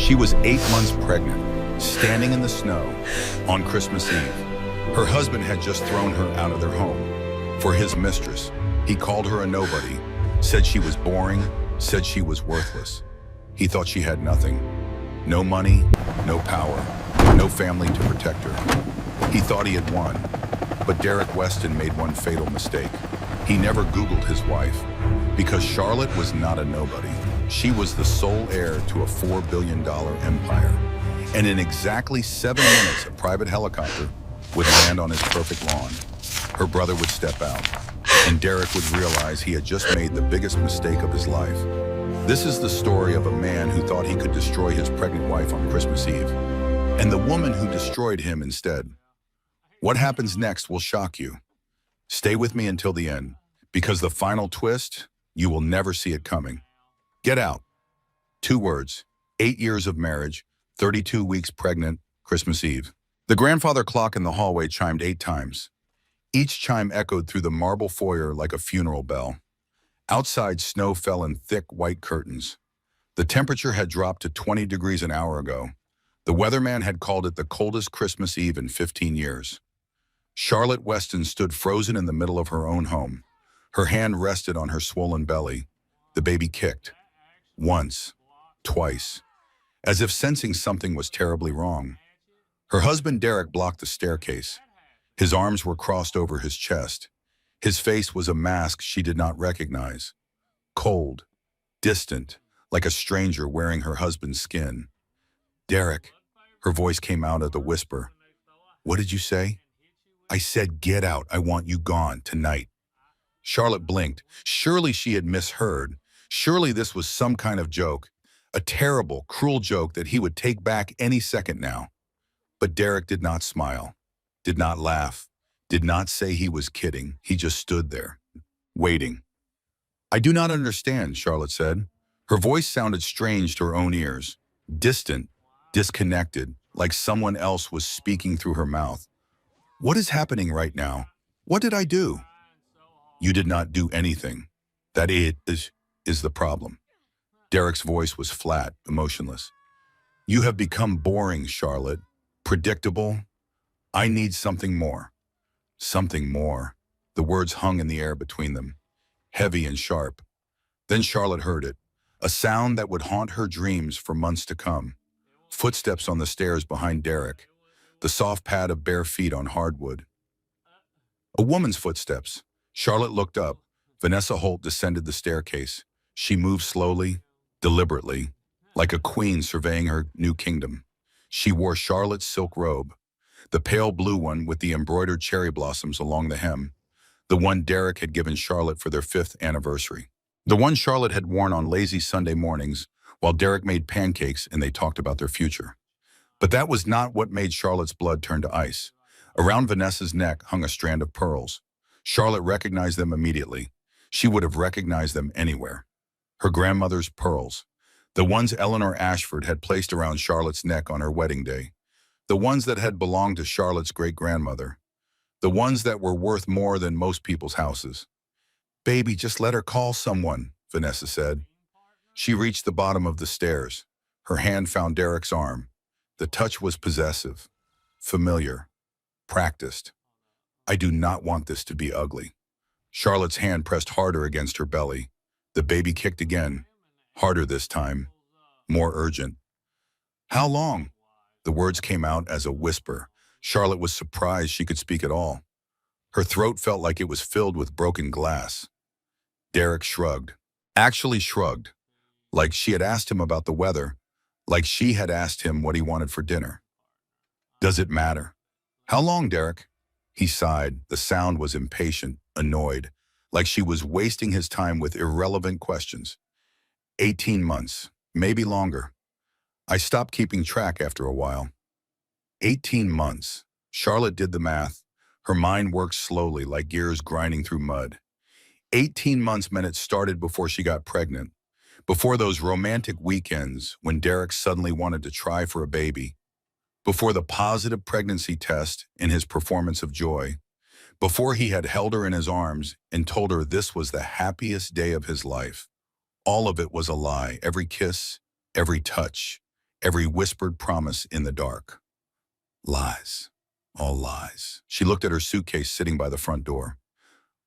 She was 8 months pregnant, standing in the snow on Christmas Eve. Her husband had just thrown her out of their home for his mistress. He called her a nobody, said she was boring, said she was worthless. He thought she had nothing. No money, no power, no family to protect her. He thought he had won, but Derek Weston made one fatal mistake. He never Googled his wife, because Charlotte was not a nobody. She was the sole heir to a $4 billion empire. And in exactly 7 minutes, a private helicopter would land on his perfect lawn. Her brother would step out, and Derek would realize he had just made the biggest mistake of his life. This is the story of a man who thought he could destroy his pregnant wife on Christmas Eve, and the woman who destroyed him instead. What happens next will shock you. Stay with me until the end, because the final twist, you will never see it coming. Get out. 2 words, 8 years of marriage, 32 weeks pregnant, Christmas Eve. The grandfather clock in the hallway chimed 8 times. Each chime echoed through the marble foyer like a funeral bell. Outside, snow fell in thick white curtains. The temperature had dropped to 20 degrees an hour ago. The weatherman had called it the coldest Christmas Eve in 15 years. Charlotte Weston stood frozen in the middle of her own home. Her hand rested on her swollen belly. The baby kicked. Once, twice, as if sensing something was terribly wrong. Her husband Derek blocked the staircase. His arms were crossed over his chest. His face was a mask she did not recognize. Cold, distant, like a stranger wearing her husband's skin. Derek, her voice came out at a whisper. What did you say? I said, get out. I want you gone tonight. Charlotte blinked. Surely she had misheard. Surely this was some kind of joke. A terrible, cruel joke that he would take back any second now. But Derek did not smile, did not laugh, did not say he was kidding. He just stood there, waiting. I do not understand, Charlotte said. Her voice sounded strange to her own ears, distant, disconnected, like someone else was speaking through her mouth. What is happening right now? What did I do? You did not do anything. That is the problem. Derek's voice was flat, emotionless. You have become boring, Charlotte. Predictable. I need something more. Something more. The words hung in the air between them, heavy and sharp. Then Charlotte heard it, a sound that would haunt her dreams for months to come. Footsteps on the stairs behind Derek, the soft pad of bare feet on hardwood. A woman's footsteps. Charlotte looked up. Vanessa Holt descended the staircase. She moved slowly, deliberately, like a queen surveying her new kingdom. She wore Charlotte's silk robe, the pale blue one with the embroidered cherry blossoms along the hem, the one Derek had given Charlotte for their 5th anniversary, the one Charlotte had worn on lazy Sunday mornings while Derek made pancakes and they talked about their future. But that was not what made Charlotte's blood turn to ice. Around Vanessa's neck hung a strand of pearls. Charlotte recognized them immediately. She would have recognized them anywhere. Her grandmother's pearls, the ones Eleanor Ashford had placed around Charlotte's neck on her wedding day, the ones that had belonged to Charlotte's great-grandmother, the ones that were worth more than most people's houses. Baby, just let her call someone, Vanessa said. She reached the bottom of the stairs. Her hand found Derek's arm. The touch was possessive, familiar, practiced. I do not want this to be ugly. Charlotte's hand pressed harder against her belly. The baby kicked again, harder this time, more urgent. How long? The words came out as a whisper. Charlotte was surprised she could speak at all. Her throat felt like it was filled with broken glass. Derek shrugged, actually shrugged, like she had asked him about the weather, like she had asked him what he wanted for dinner. Does it matter? How long, Derek? He sighed. The sound was impatient, annoyed, like she was wasting his time with irrelevant questions. 18 months, maybe longer. I stopped keeping track after a while. 18 months. Charlotte did the math. Her mind worked slowly, like gears grinding through mud. 18 months meant it started before she got pregnant, before those romantic weekends when Derek suddenly wanted to try for a baby, before the positive pregnancy test in his performance of joy, before he had held her in his arms and told her this was the happiest day of his life. All of it was a lie, every kiss, every touch, every whispered promise in the dark. Lies. All lies. She looked at her suitcase sitting by the front door.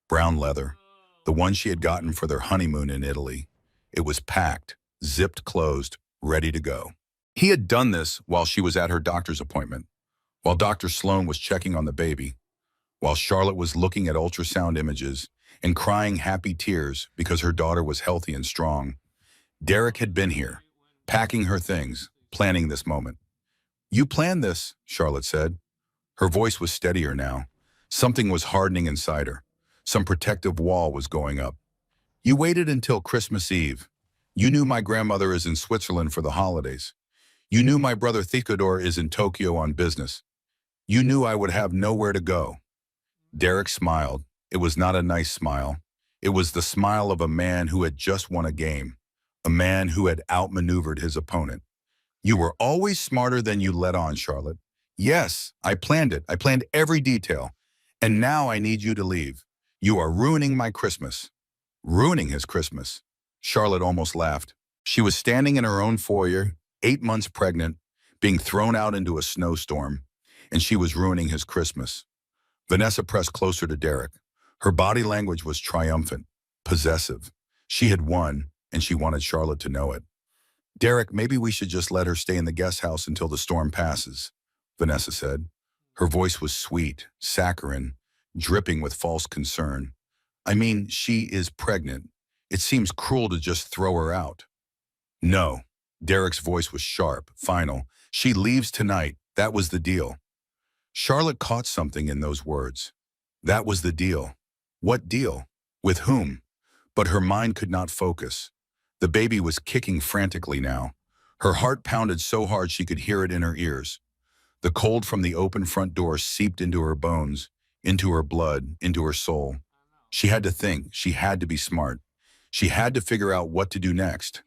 Brown leather. The one she had gotten for their honeymoon in Italy. It was packed, zipped closed, ready to go. He had done this while she was at her doctor's appointment, while Dr. Sloan was checking on the baby, while Charlotte was looking at ultrasound images and crying happy tears because her daughter was healthy and strong. Derek had been here, packing her things, planning this moment. "You planned this," Charlotte said. Her voice was steadier now. Something was hardening inside her. Some protective wall was going up. "You waited until Christmas Eve. You knew my grandmother is in Switzerland for the holidays. You knew my brother Theodore is in Tokyo on business. You knew I would have nowhere to go." Derek smiled. It was not a nice smile. It was the smile of a man who had just won a game, a man who had outmaneuvered his opponent. "You were always smarter than you let on, Charlotte. Yes, I planned it. I planned every detail. And now I need you to leave. You are ruining my Christmas." Ruining his Christmas. Charlotte almost laughed. She was standing in her own foyer, 8 months pregnant, being thrown out into a snowstorm, and she was ruining his Christmas. Vanessa pressed closer to Derek. Her body language was triumphant, possessive. She had won, and she wanted Charlotte to know it. "Derek, maybe we should just let her stay in the guest house until the storm passes," Vanessa said. Her voice was sweet, saccharine, dripping with false concern. "I mean, she is pregnant. It seems cruel to just throw her out." "No." Derek's voice was sharp, final. "She leaves tonight. That was the deal." Charlotte caught something in those words. That was the deal. What deal? With whom? But her mind could not focus. The baby was kicking frantically now. Her heart pounded so hard she could hear it in her ears. The cold from the open front door seeped into her bones, into her blood, into her soul. She had to think. She had to be smart. She had to figure out what to do next.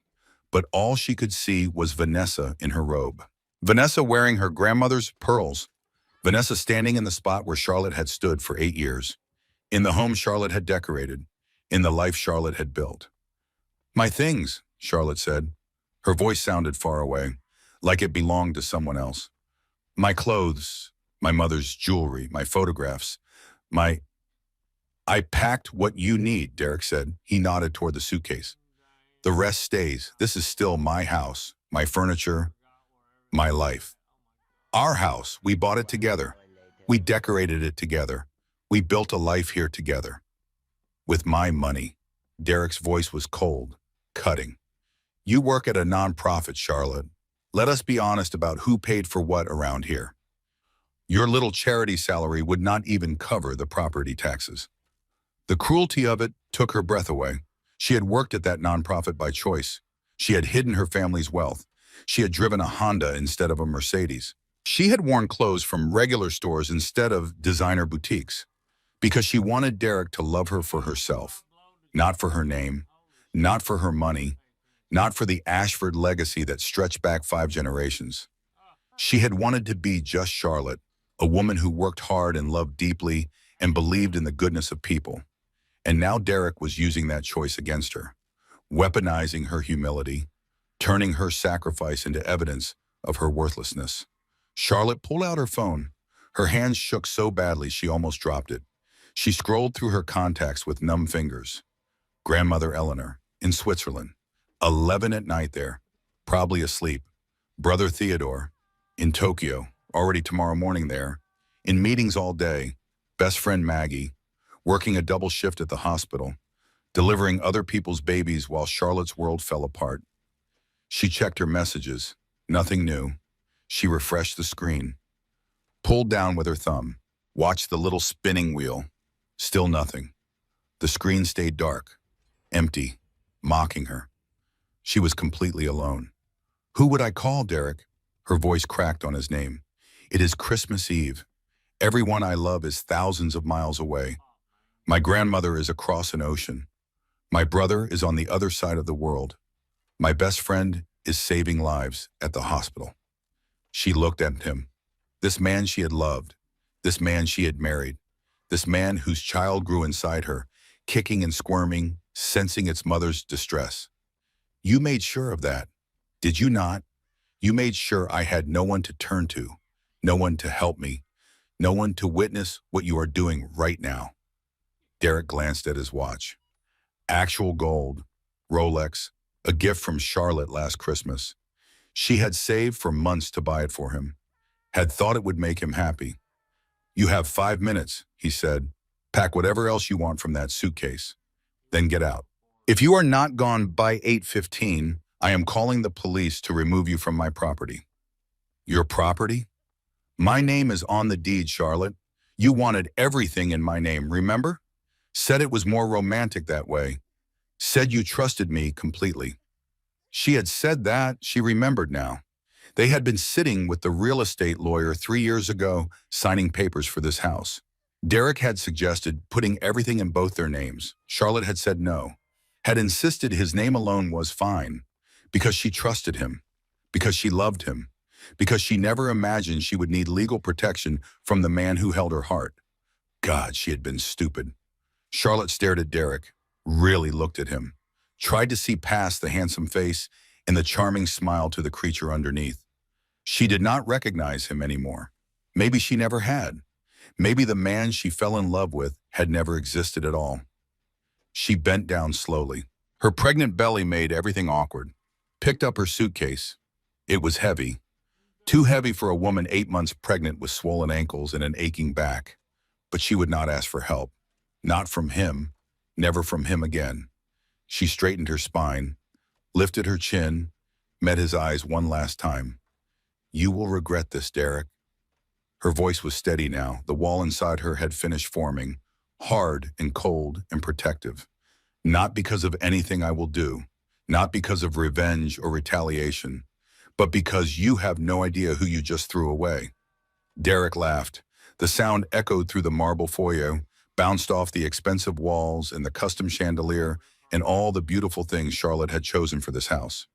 But all she could see was Vanessa in her robe. Vanessa wearing her grandmother's pearls. Vanessa standing in the spot where Charlotte had stood for 8 years. In the home Charlotte had decorated. In the life Charlotte had built. "My things," Charlotte said. Her voice sounded far away, like it belonged to someone else. "My clothes, my mother's jewelry, my photographs, my—" "I packed what you need," Derek said. He nodded toward the suitcase. "The rest stays. This is still my house, my furniture, my life. Our house, we bought it together. We decorated it together. We built a life here together. With my money." Derek's voice was cold, cutting. "You work at a nonprofit, Charlotte. Let us be honest about who paid for what around here. Your little charity salary would not even cover the property taxes." The cruelty of it took her breath away. She had worked at that nonprofit by choice. She had hidden her family's wealth. She had driven a Honda instead of a Mercedes. She had worn clothes from regular stores instead of designer boutiques, because she wanted Derek to love her for herself, not for her name, not for her money, not for the Ashford legacy that stretched back 5 generations. She had wanted to be just Charlotte, a woman who worked hard and loved deeply and believed in the goodness of people. And now Derek was using that choice against her, weaponizing her humility, turning her sacrifice into evidence of her worthlessness. Charlotte pulled out her phone. Her hands shook so badly she almost dropped it. She scrolled through her contacts with numb fingers. Grandmother Eleanor, in Switzerland. 11 at night there, probably asleep. Brother Theodore, in Tokyo, already tomorrow morning there. In meetings all day. Best friend Maggie, working a double shift at the hospital, delivering other people's babies while Charlotte's world fell apart. She checked her messages. Nothing new. She refreshed the screen. Pulled down with her thumb. Watched the little spinning wheel. Still nothing. The screen stayed dark, empty, mocking her. She was completely alone. "Who would I call, Derek?" Her voice cracked on his name. "It is Christmas Eve. Everyone I love is thousands of miles away. My grandmother is across an ocean. My brother is on the other side of the world. My best friend is saving lives at the hospital." She looked at him. This man she had loved. This man she had married. This man whose child grew inside her, kicking and squirming, sensing its mother's distress. "You made sure of that, did you not? You made sure I had no one to turn to, no one to help me, no one to witness what you are doing right now. Derek glanced at his watch. Actual gold, Rolex, a gift from Charlotte last Christmas. She had saved for months to buy it for him, had thought it would make him happy. You have 5 minutes, he said. Pack whatever else you want from that suitcase. Then get out. If you are not gone by 8:15, I am calling the police to remove you from my property. Your property? My name is on the deed, Charlotte. You wanted everything in my name, remember? Said it was more romantic that way. Said you trusted me completely. She had said that, she remembered now. They had been sitting with the real estate lawyer 3 years ago, signing papers for this house. Derek had suggested putting everything in both their names. Charlotte had said no, had insisted his name alone was fine, because she trusted him, because she loved him, because she never imagined she would need legal protection from the man who held her heart. God, she had been stupid. Charlotte stared at Derek, really looked at him, tried to see past the handsome face and the charming smile to the creature underneath. She did not recognize him anymore. Maybe she never had. Maybe the man she fell in love with had never existed at all. She bent down slowly. Her pregnant belly made everything awkward. Picked up her suitcase. It was heavy. Too heavy for a woman 8 months pregnant with swollen ankles and an aching back. But she would not ask for help. Not from him. Never from him again. She straightened her spine, lifted her chin, met his eyes one last time. You will regret this, Derek. Her voice was steady now. The wall inside her had finished forming, hard and cold and protective. Not because of anything I will do, not because of revenge or retaliation, but because you have no idea who you just threw away. Derek laughed. The sound echoed through the marble foyer, bounced off the expensive walls and the custom chandelier and all the beautiful things Charlotte had chosen for this house.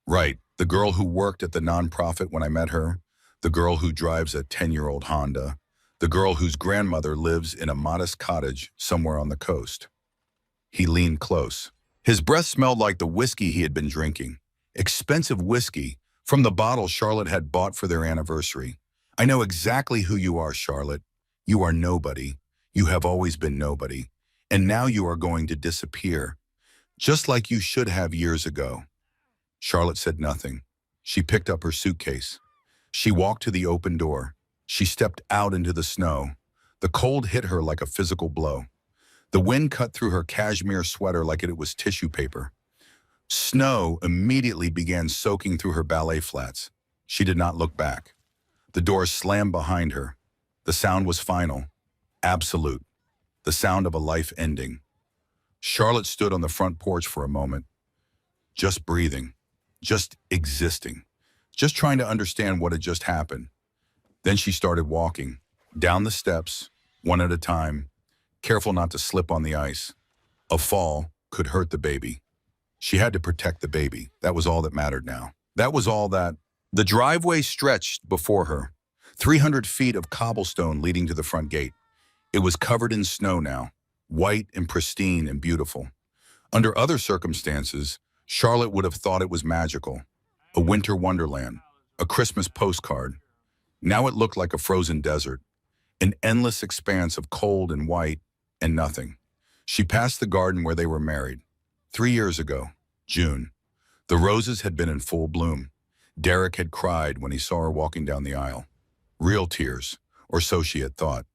Right, the girl who worked at the nonprofit when I met her, the girl who drives a 10-year-old Honda, the girl whose grandmother lives in a modest cottage somewhere on the coast. He leaned close. His breath smelled like the whiskey he had been drinking. Expensive whiskey from the bottle Charlotte had bought for their anniversary. I know exactly who you are, Charlotte. You are nobody. You have always been nobody. And now you are going to disappear, just like you should have years ago. Charlotte said nothing. She picked up her suitcase. She walked to the open door. She stepped out into the snow. The cold hit her like a physical blow. The wind cut through her cashmere sweater like it was tissue paper. Snow immediately began soaking through her ballet flats. She did not look back. The door slammed behind her. The sound was final, absolute, the sound of a life ending. Charlotte stood on the front porch for a moment, just breathing, just existing, just trying to understand what had just happened. Then she started walking, down the steps, one at a time, careful not to slip on the ice. A fall could hurt the baby. She had to protect the baby. That was all that mattered now. That was all that. The driveway stretched before her, 300 feet of cobblestone leading to the front gate. It was covered in snow now, white and pristine and beautiful. Under other circumstances, Charlotte would have thought it was magical, a winter wonderland, a Christmas postcard. Now it looked like a frozen desert, an endless expanse of cold and white and nothing. She passed the garden where they were married. 3 years ago, June. The roses had been in full bloom. Derek had cried when he saw her walking down the aisle. Real tears, or so she had thought.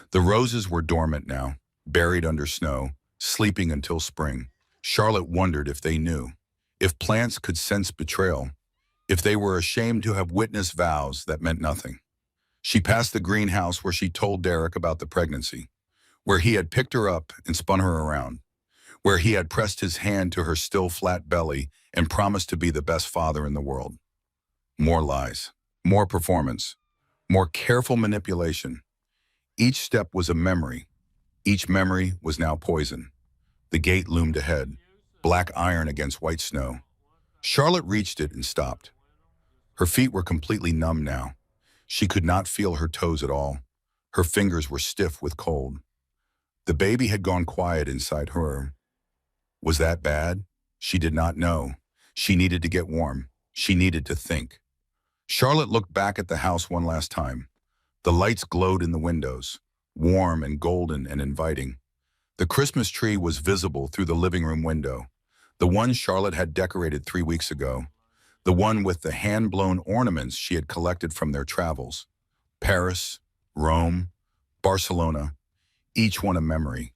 The roses were dormant now, buried under snow, sleeping until spring. Charlotte wondered if they knew, if plants could sense betrayal, if they were ashamed to have witnessed vows that meant nothing. She passed the greenhouse where she told Derek about the pregnancy, where he had picked her up and spun her around, where he had pressed his hand to her still flat belly and promised to be the best father in the world. More lies, more performance, more careful manipulation. Each step was a memory. Each memory was now poison. The gate loomed ahead, black iron against white snow. Charlotte reached it and stopped. Her feet were completely numb now. She could not feel her toes at all. Her fingers were stiff with cold. The baby had gone quiet inside her. Was that bad? She did not know. She needed to get warm. She needed to think. Charlotte looked back at the house one last time. The lights glowed in the windows, warm and golden and inviting. The Christmas tree was visible through the living room window, the one Charlotte had decorated 3 weeks ago, the one with the hand-blown ornaments she had collected from their travels. Paris, Rome, Barcelona, each one a memory.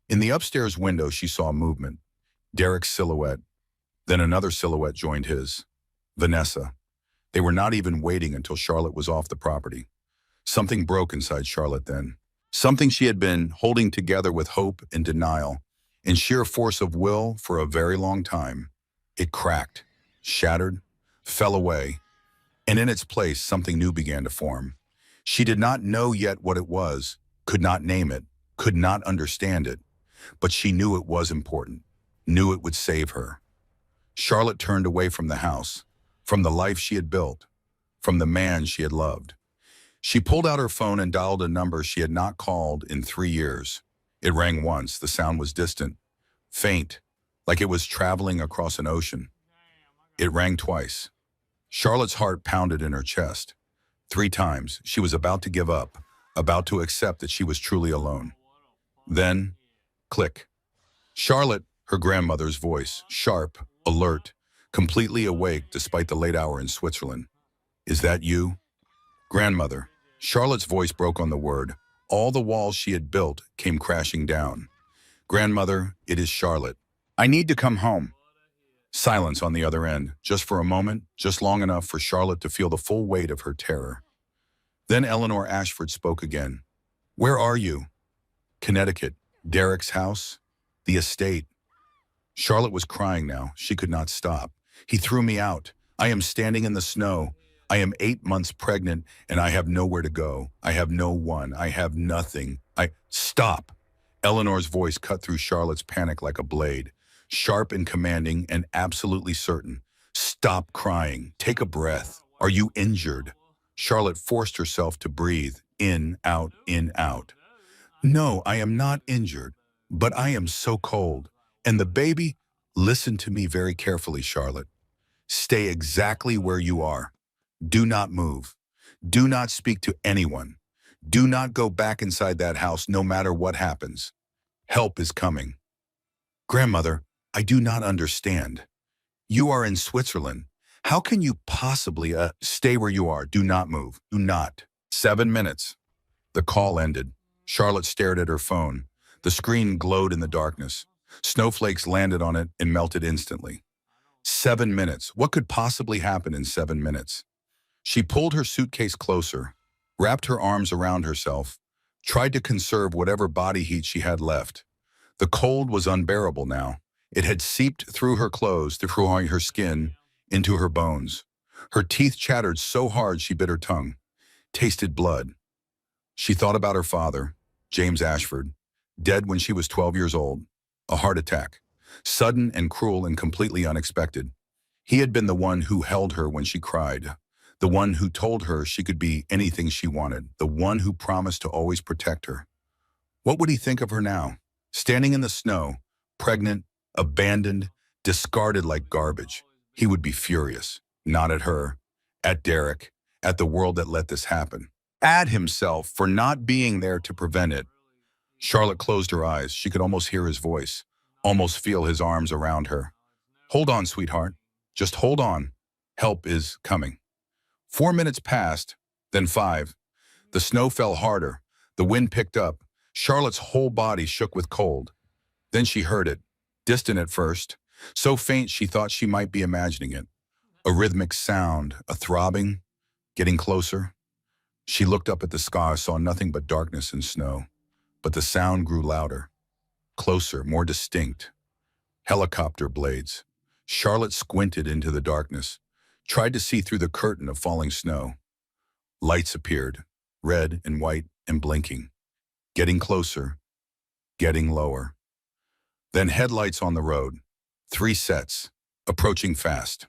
In the upstairs window, she saw movement. Derek's silhouette. Then another silhouette joined his. Vanessa. They were not even waiting until Charlotte was off the property. Something broke inside Charlotte then. Something she had been holding together with hope and denial, in sheer force of will for a very long time. It cracked, shattered, fell away, and in its place something new began to form. She did not know yet what it was, could not name it, could not understand it, but she knew it was important, knew it would save her. Charlotte turned away from the house, from the life she had built, from the man she had loved. She pulled out her phone and dialed a number she had not called in 3 years. It rang once. The sound was distant, faint, like it was traveling across an ocean. It rang twice. Charlotte's heart pounded in her chest. 3 times. She was about to give up, about to accept that she was truly alone. Then, click. Charlotte, her grandmother's voice, sharp, alert, completely awake despite the late hour in Switzerland. Is that you? Grandmother. Charlotte's voice broke on the word. All the walls she had built came crashing down. Grandmother, it is Charlotte. I need to come home. Silence on the other end, just for a moment, just long enough for Charlotte to feel the full weight of her terror. Then Eleanor Ashford spoke again. Where are you? Connecticut. Derek's house? The estate. Charlotte was crying now. She could not stop. He threw me out. I am standing in the snow. I am 8 months pregnant, and I have nowhere to go. I have no one. I have nothing. Stop! Eleanor's voice cut through Charlotte's panic like a blade, sharp and commanding and absolutely certain. Stop crying. Take a breath. Are you injured? Charlotte forced herself to breathe. In, out, in, out. No, I am not injured, but I am so cold. And the baby? Listen to me very carefully, Charlotte. Stay exactly where you are. Do not move. Do not speak to anyone. Do not go back inside that house no matter what happens. Help is coming. Grandmother, I do not understand. You are in Switzerland. How can you possibly, stay where you are? Do not move. Do not. 7 minutes. The call ended. Charlotte stared at her phone. The screen glowed in the darkness. Snowflakes landed on it and melted instantly. 7 minutes. What could possibly happen in 7 minutes? She pulled her suitcase closer, wrapped her arms around herself, tried to conserve whatever body heat she had left. The cold was unbearable now. It had seeped through her clothes, through her skin, into her bones. Her teeth chattered so hard she bit her tongue, tasted blood. She thought about her father, James Ashford, dead when she was 12 years old. A heart attack, sudden and cruel and completely unexpected. He had been the one who held her when she cried, the one who told her she could be anything she wanted, the one who promised to always protect her. What would he think of her now? Standing in the snow, pregnant, abandoned, discarded like garbage. He would be furious, not at her, at Derek, at the world that let this happen, at himself for not being there to prevent it. Charlotte closed her eyes. She could almost hear his voice, almost feel his arms around her. Hold on, sweetheart. Just hold on. Help is coming. 4 minutes passed, then 5. The snow fell harder. The wind picked up. Charlotte's whole body shook with cold. Then she heard it, distant at first, so faint she thought she might be imagining it. A rhythmic sound, a throbbing, getting closer. She looked up at the sky, saw nothing but darkness and snow. But the sound grew louder, closer, more distinct. Helicopter blades. Charlotte squinted into the darkness, tried to see through the curtain of falling snow. Lights appeared, red and white and blinking, getting closer, getting lower. Then headlights on the road, 3 sets, approaching fast.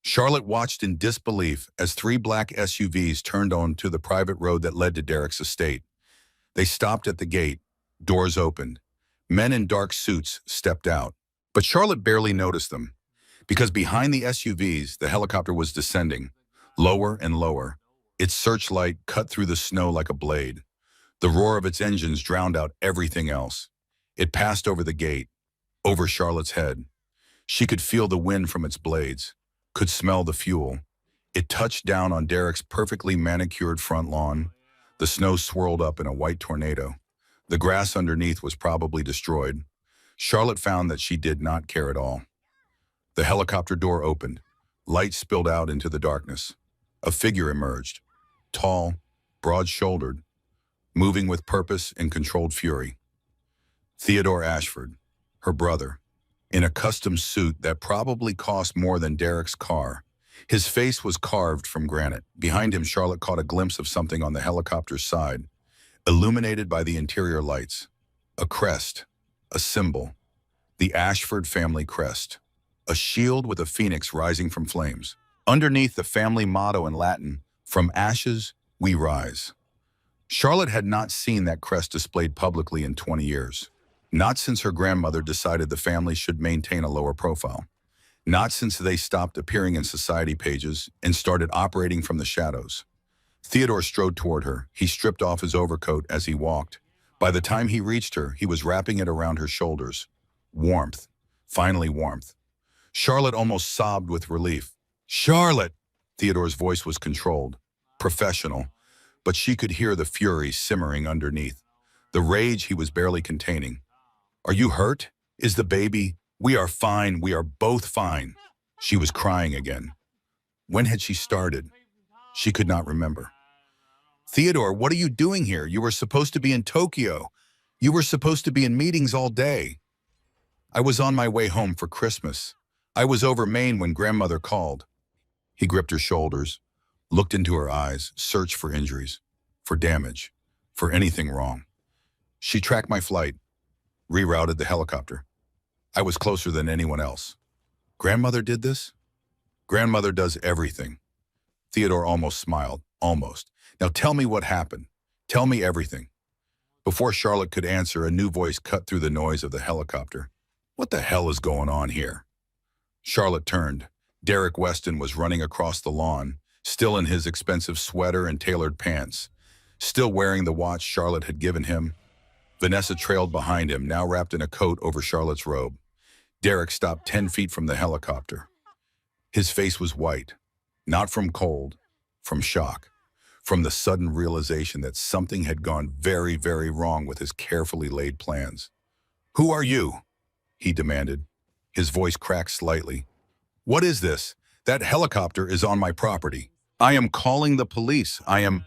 Charlotte watched in disbelief as 3 black SUVs turned onto the private road that led to Derek's estate. They stopped at the gate, doors opened. Men in dark suits stepped out. But Charlotte barely noticed them, because behind the SUVs, the helicopter was descending, Lower and lower. Its searchlight cut through the snow like a blade. The roar of its engines drowned out everything else. It passed over the gate, over Charlotte's head. She could feel the wind from its blades, could smell the fuel. It touched down on Derek's perfectly manicured front lawn. The snow swirled up in a white tornado. The grass underneath was probably destroyed. Charlotte found that she did not care at all. The helicopter door opened. Light spilled out into the darkness. A figure emerged, tall, broad-shouldered, moving with purpose and controlled fury. Theodore Ashford, her brother, in a custom suit that probably cost more than Derek's car. His face was carved from granite. Behind him, Charlotte caught a glimpse of something on the helicopter's side, illuminated by the interior lights. A crest, a symbol, the Ashford family crest, a shield with a phoenix rising from flames. Underneath, the family motto in Latin, "From ashes, we rise." Charlotte had not seen that crest displayed publicly in 20 years. Not since her grandmother decided the family should maintain a lower profile. Not since they stopped appearing in society pages and started operating from the shadows. Theodore strode toward her. He stripped off his overcoat as he walked. By the time he reached her, he was wrapping it around her shoulders. Warmth. Finally warmth. Charlotte almost sobbed with relief. "Charlotte!" Theodore's voice was controlled, professional, but she could hear the fury simmering underneath, the rage he was barely containing. "Are you hurt? Is the baby? We are fine. We are both fine." She was crying again. When had she started? She could not remember. "Theodore, what are you doing here? You were supposed to be in Tokyo. You were supposed to be in meetings all day." "I was on my way home for Christmas. I was over Maine when grandmother called." He gripped her shoulders, looked into her eyes, searched for injuries, for damage, for anything wrong. "She tracked my flight, rerouted the helicopter. I was closer than anyone else." "Grandmother did this?" "Grandmother does everything." Theodore almost smiled, almost. "Now tell me what happened. Tell me everything." Before Charlotte could answer, a new voice cut through the noise of the helicopter. "What the hell is going on here?" Charlotte turned. Derek Weston was running across the lawn, still in his expensive sweater and tailored pants, still wearing the watch Charlotte had given him. Vanessa trailed behind him, now wrapped in a coat over Charlotte's robe. Derek stopped 10 feet from the helicopter. His face was white, not from cold, from shock, from the sudden realization that something had gone very, very wrong with his carefully laid plans. "Who are you?" he demanded. His voice cracked slightly. "What is this? That helicopter is on my property. I am calling the police. I am..."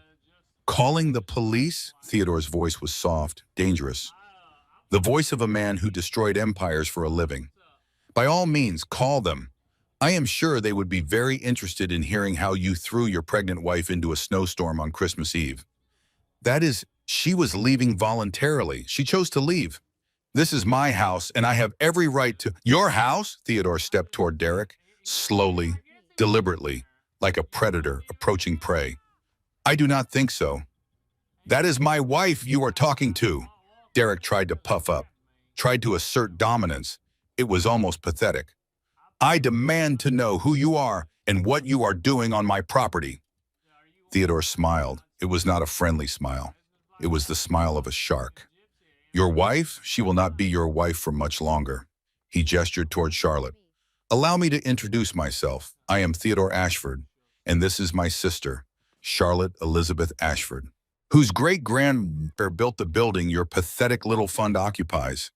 "Calling the police?" Theodore's voice was soft, dangerous. The voice of a man who destroyed empires for a living. "By all means, call them. I am sure they would be very interested in hearing how you threw your pregnant wife into a snowstorm on Christmas Eve." "That is, she was leaving voluntarily. She chose to leave. This is my house, and I have every right to..." "Your house?" Theodore stepped toward Derek, slowly, deliberately, like a predator approaching prey. "I do not think so." "That is my wife you are talking to." Derek tried to puff up, tried to assert dominance. It was almost pathetic. "I demand to know who you are and what you are doing on my property." Theodore smiled. It was not a friendly smile. It was the smile of a shark. "Your wife? She will not be your wife for much longer." He gestured toward Charlotte. "Allow me to introduce myself. I am Theodore Ashford, and this is my sister, Charlotte Elizabeth Ashford, whose great-grandmother built the building your pathetic little fund occupies,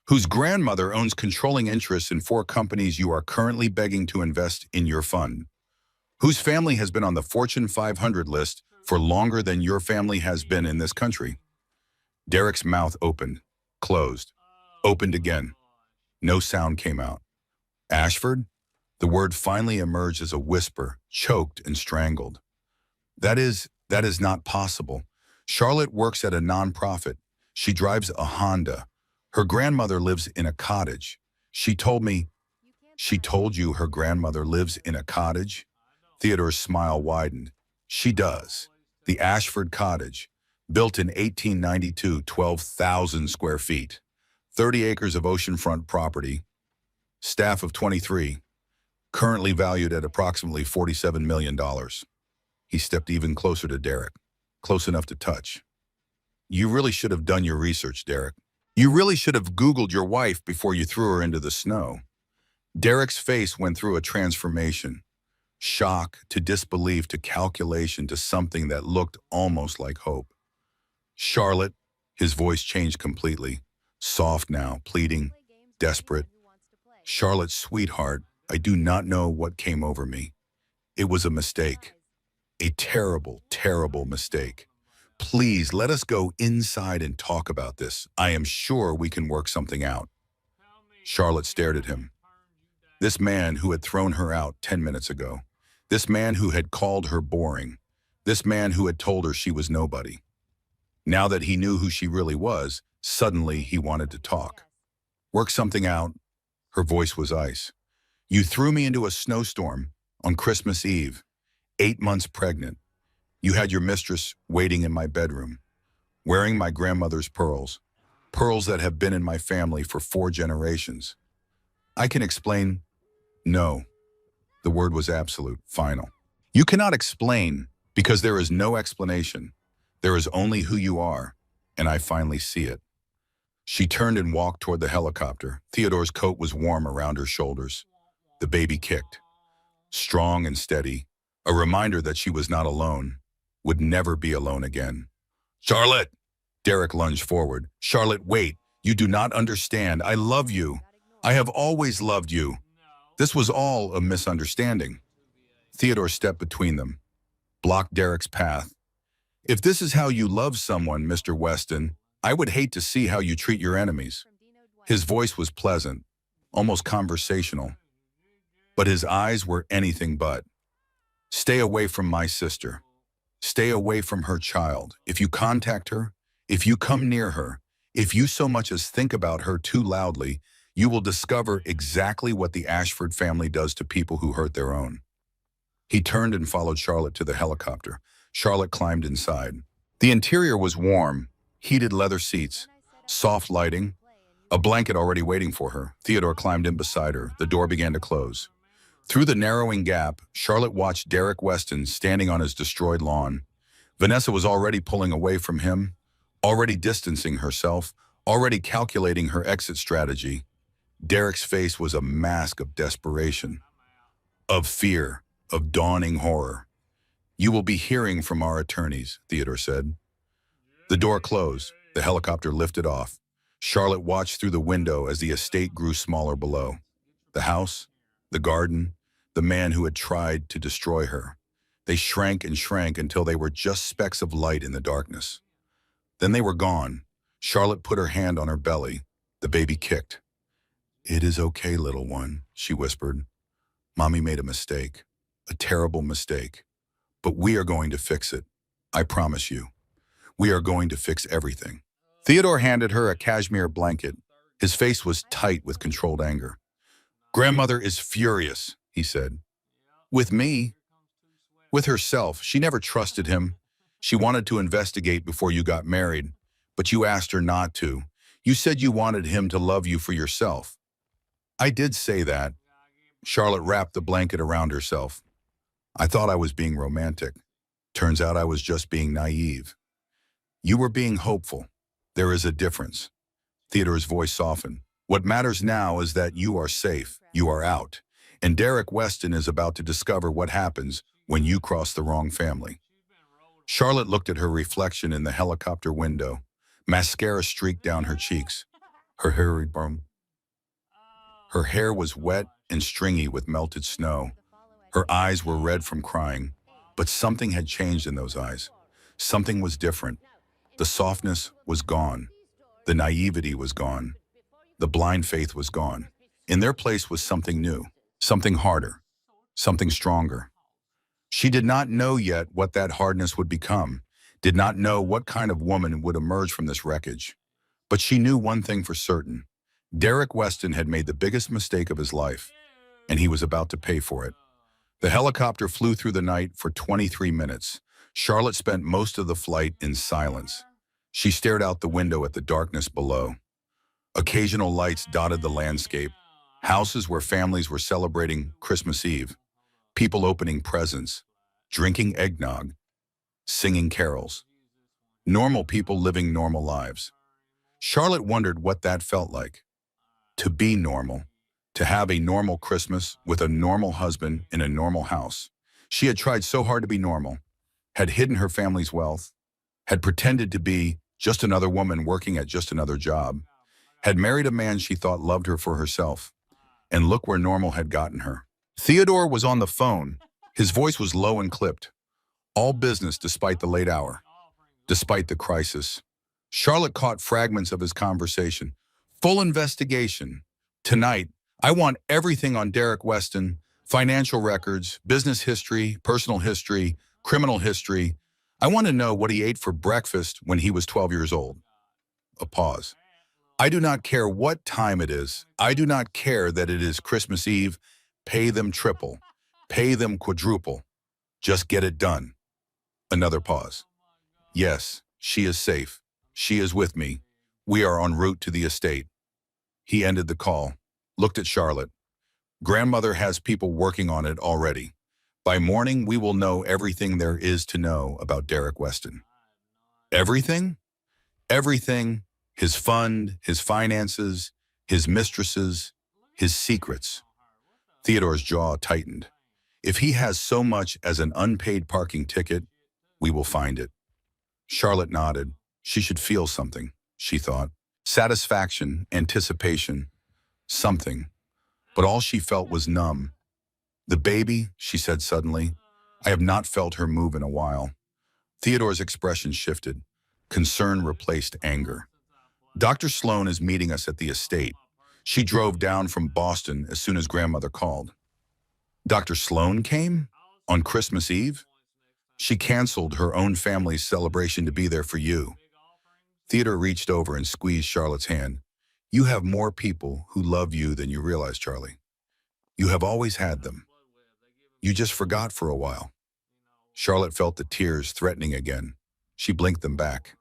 whose grandmother owns controlling interests in 4 companies you are currently begging to invest in your fund, whose family has been on the Fortune 500 list for longer than your family has been in this country." Derek's mouth opened, closed, opened again. No sound came out. "Ashford?" The word finally emerged as a whisper, choked and strangled. That is not possible. Charlotte works at a nonprofit. She drives a Honda. Her grandmother lives in a cottage. She told you her grandmother lives in a cottage?" Theodore's smile widened. "She does. The Ashford Cottage. Built in 1892, 12,000 square feet. 30 acres of oceanfront property. Staff of 23. Currently valued at approximately $47 million. He stepped even closer to Derek, close enough to touch. You really should have done your research, Derek. You really should have Googled your wife before you threw her into the snow. Derek's face went through a transformation. Shock to disbelief to calculation to something that looked almost like hope. Charlotte, his voice changed completely. Soft now, pleading, desperate. Charlotte, sweetheart, I do not know what came over me. It was a mistake. A terrible, terrible mistake. Please let us go inside and talk about this. I am sure we can work something out. Charlotte stared at him. This man who had thrown her out 10 minutes ago. This man who had called her boring. This man who had told her she was nobody. Now that he knew who she really was, suddenly he wanted to talk. Work something out. Her voice was ice. You threw me into a snowstorm on Christmas Eve, 8 months pregnant. You had your mistress waiting in my bedroom, wearing my grandmother's pearls, pearls that have been in my family for 4 generations. I can explain. No. The word was absolute, final. You cannot explain because there is no explanation. There is only who you are, and I finally see it. She turned and walked toward the helicopter. Theodore's coat was warm around her shoulders. The baby kicked. Strong and steady, a reminder that she was not alone, would never be alone again. Charlotte! Derek lunged forward. Charlotte, wait. You do not understand. I love you. I have always loved you. This was all a misunderstanding. Theodore stepped between them, blocked Derek's path. If this is how you love someone, Mr. Weston, I would hate to see how you treat your enemies. His voice was pleasant, almost conversational, but his eyes were anything but. Stay away from my sister. Stay away from her child. If you contact her, if you come near her, if you so much as think about her too loudly, you will discover exactly what the Ashford family does to people who hurt their own. He turned and followed Charlotte to the helicopter. Charlotte climbed inside. The interior was warm, heated leather seats, soft lighting, a blanket already waiting for her. Theodore climbed in beside her. The door began to close. Through the narrowing gap, Charlotte watched Derek Weston standing on his destroyed lawn. Vanessa was already pulling away from him, already distancing herself, already calculating her exit strategy. Derek's face was a mask of desperation, of fear, of dawning horror. You will be hearing from our attorneys, Theodore said. The door closed. The helicopter lifted off. Charlotte watched through the window as the estate grew smaller below. The house, the garden, the man who had tried to destroy her. They shrank and shrank until they were just specks of light in the darkness. Then they were gone. Charlotte put her hand on her belly. The baby kicked. It is okay, little one, she whispered. Mommy made a mistake, a terrible mistake. But we are going to fix it. I promise you. We are going to fix everything. Theodore handed her a cashmere blanket. His face was tight with controlled anger. Grandmother is furious, he said. With me? With herself. She never trusted him. She wanted to investigate before you got married, but you asked her not to. You said you wanted him to love you for yourself. I did say that. Charlotte wrapped the blanket around herself. I thought I was being romantic. Turns out I was just being naive. You were being hopeful. There is a difference. Theodore's voice softened. What matters now is that you are safe, you are out, and Derek Weston is about to discover what happens when you cross the wrong family. Charlotte looked at her reflection in the helicopter window. Mascara streaked down her cheeks. Her hair was wet and stringy with melted snow. Her eyes were red from crying, but something had changed in those eyes. Something was different. The softness was gone. The naivety was gone. The blind faith was gone. In their place was something new, something harder, something stronger. She did not know yet what that hardness would become, did not know what kind of woman would emerge from this wreckage. But she knew one thing for certain. Derek Weston had made the biggest mistake of his life, and he was about to pay for it. The helicopter flew through the night for 23 minutes. Charlotte spent most of the flight in silence. She stared out the window at the darkness below. Occasional lights dotted the landscape. Houses where families were celebrating Christmas Eve. People opening presents. drinking eggnog, singing carols. Normal people living normal lives. Charlotte wondered what that felt like. To be normal. To have a normal Christmas with a normal husband in a normal house. She had tried so hard to be normal, had hidden her family's wealth, had pretended to be just another woman working at just another job, had married a man she thought loved her for herself, and look where normal had gotten her. Theodore was on the phone. His voice was low and clipped. All business despite the late hour, despite the crisis. Charlotte caught fragments of his conversation. Full investigation. Tonight, I want everything on Derek Weston, financial records, business history, personal history, criminal history. I want to know what he ate for breakfast when he was 12 years old. A pause. I do not care what time it is. I do not care that it is Christmas Eve. Pay them triple. Pay them quadruple. Just get it done. Another pause. Yes, she is safe. She is with me. We are en route to the estate. He ended the call, looked at Charlotte. Grandmother has people working on it already. By morning, we will know everything there is to know about Derek Weston. Everything? Everything. His fund, his finances, his mistresses, his secrets. Theodore's jaw tightened. If he has so much as an unpaid parking ticket, we will find it. Charlotte nodded. She should feel something, she thought. Satisfaction, anticipation, something. But all she felt was numb. The baby, she said suddenly. I have not felt her move in a while. Theodore's expression shifted. Concern replaced anger. Dr. Sloan is meeting us at the estate. She drove down from Boston as soon as grandmother called. Dr. Sloan came? On Christmas Eve? She canceled her own family's celebration to be there for you. Theodore reached over and squeezed Charlotte's hand. You have more people who love you than you realize, Charlie. You have always had them. You just forgot for a while. Charlotte felt the tears threatening again. She blinked them back.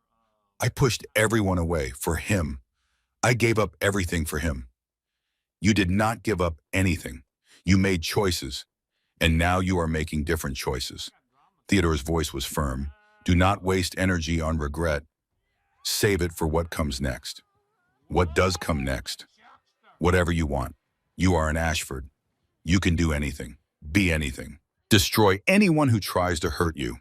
I pushed everyone away for him. I gave up everything for him. You did not give up anything. You made choices, and now you are making different choices. Theodore's voice was firm. Do not waste energy on regret. Save it for what comes next. What does come next? Whatever you want. You are an Ashford. You can do anything. Be anything. Destroy anyone who tries to hurt you.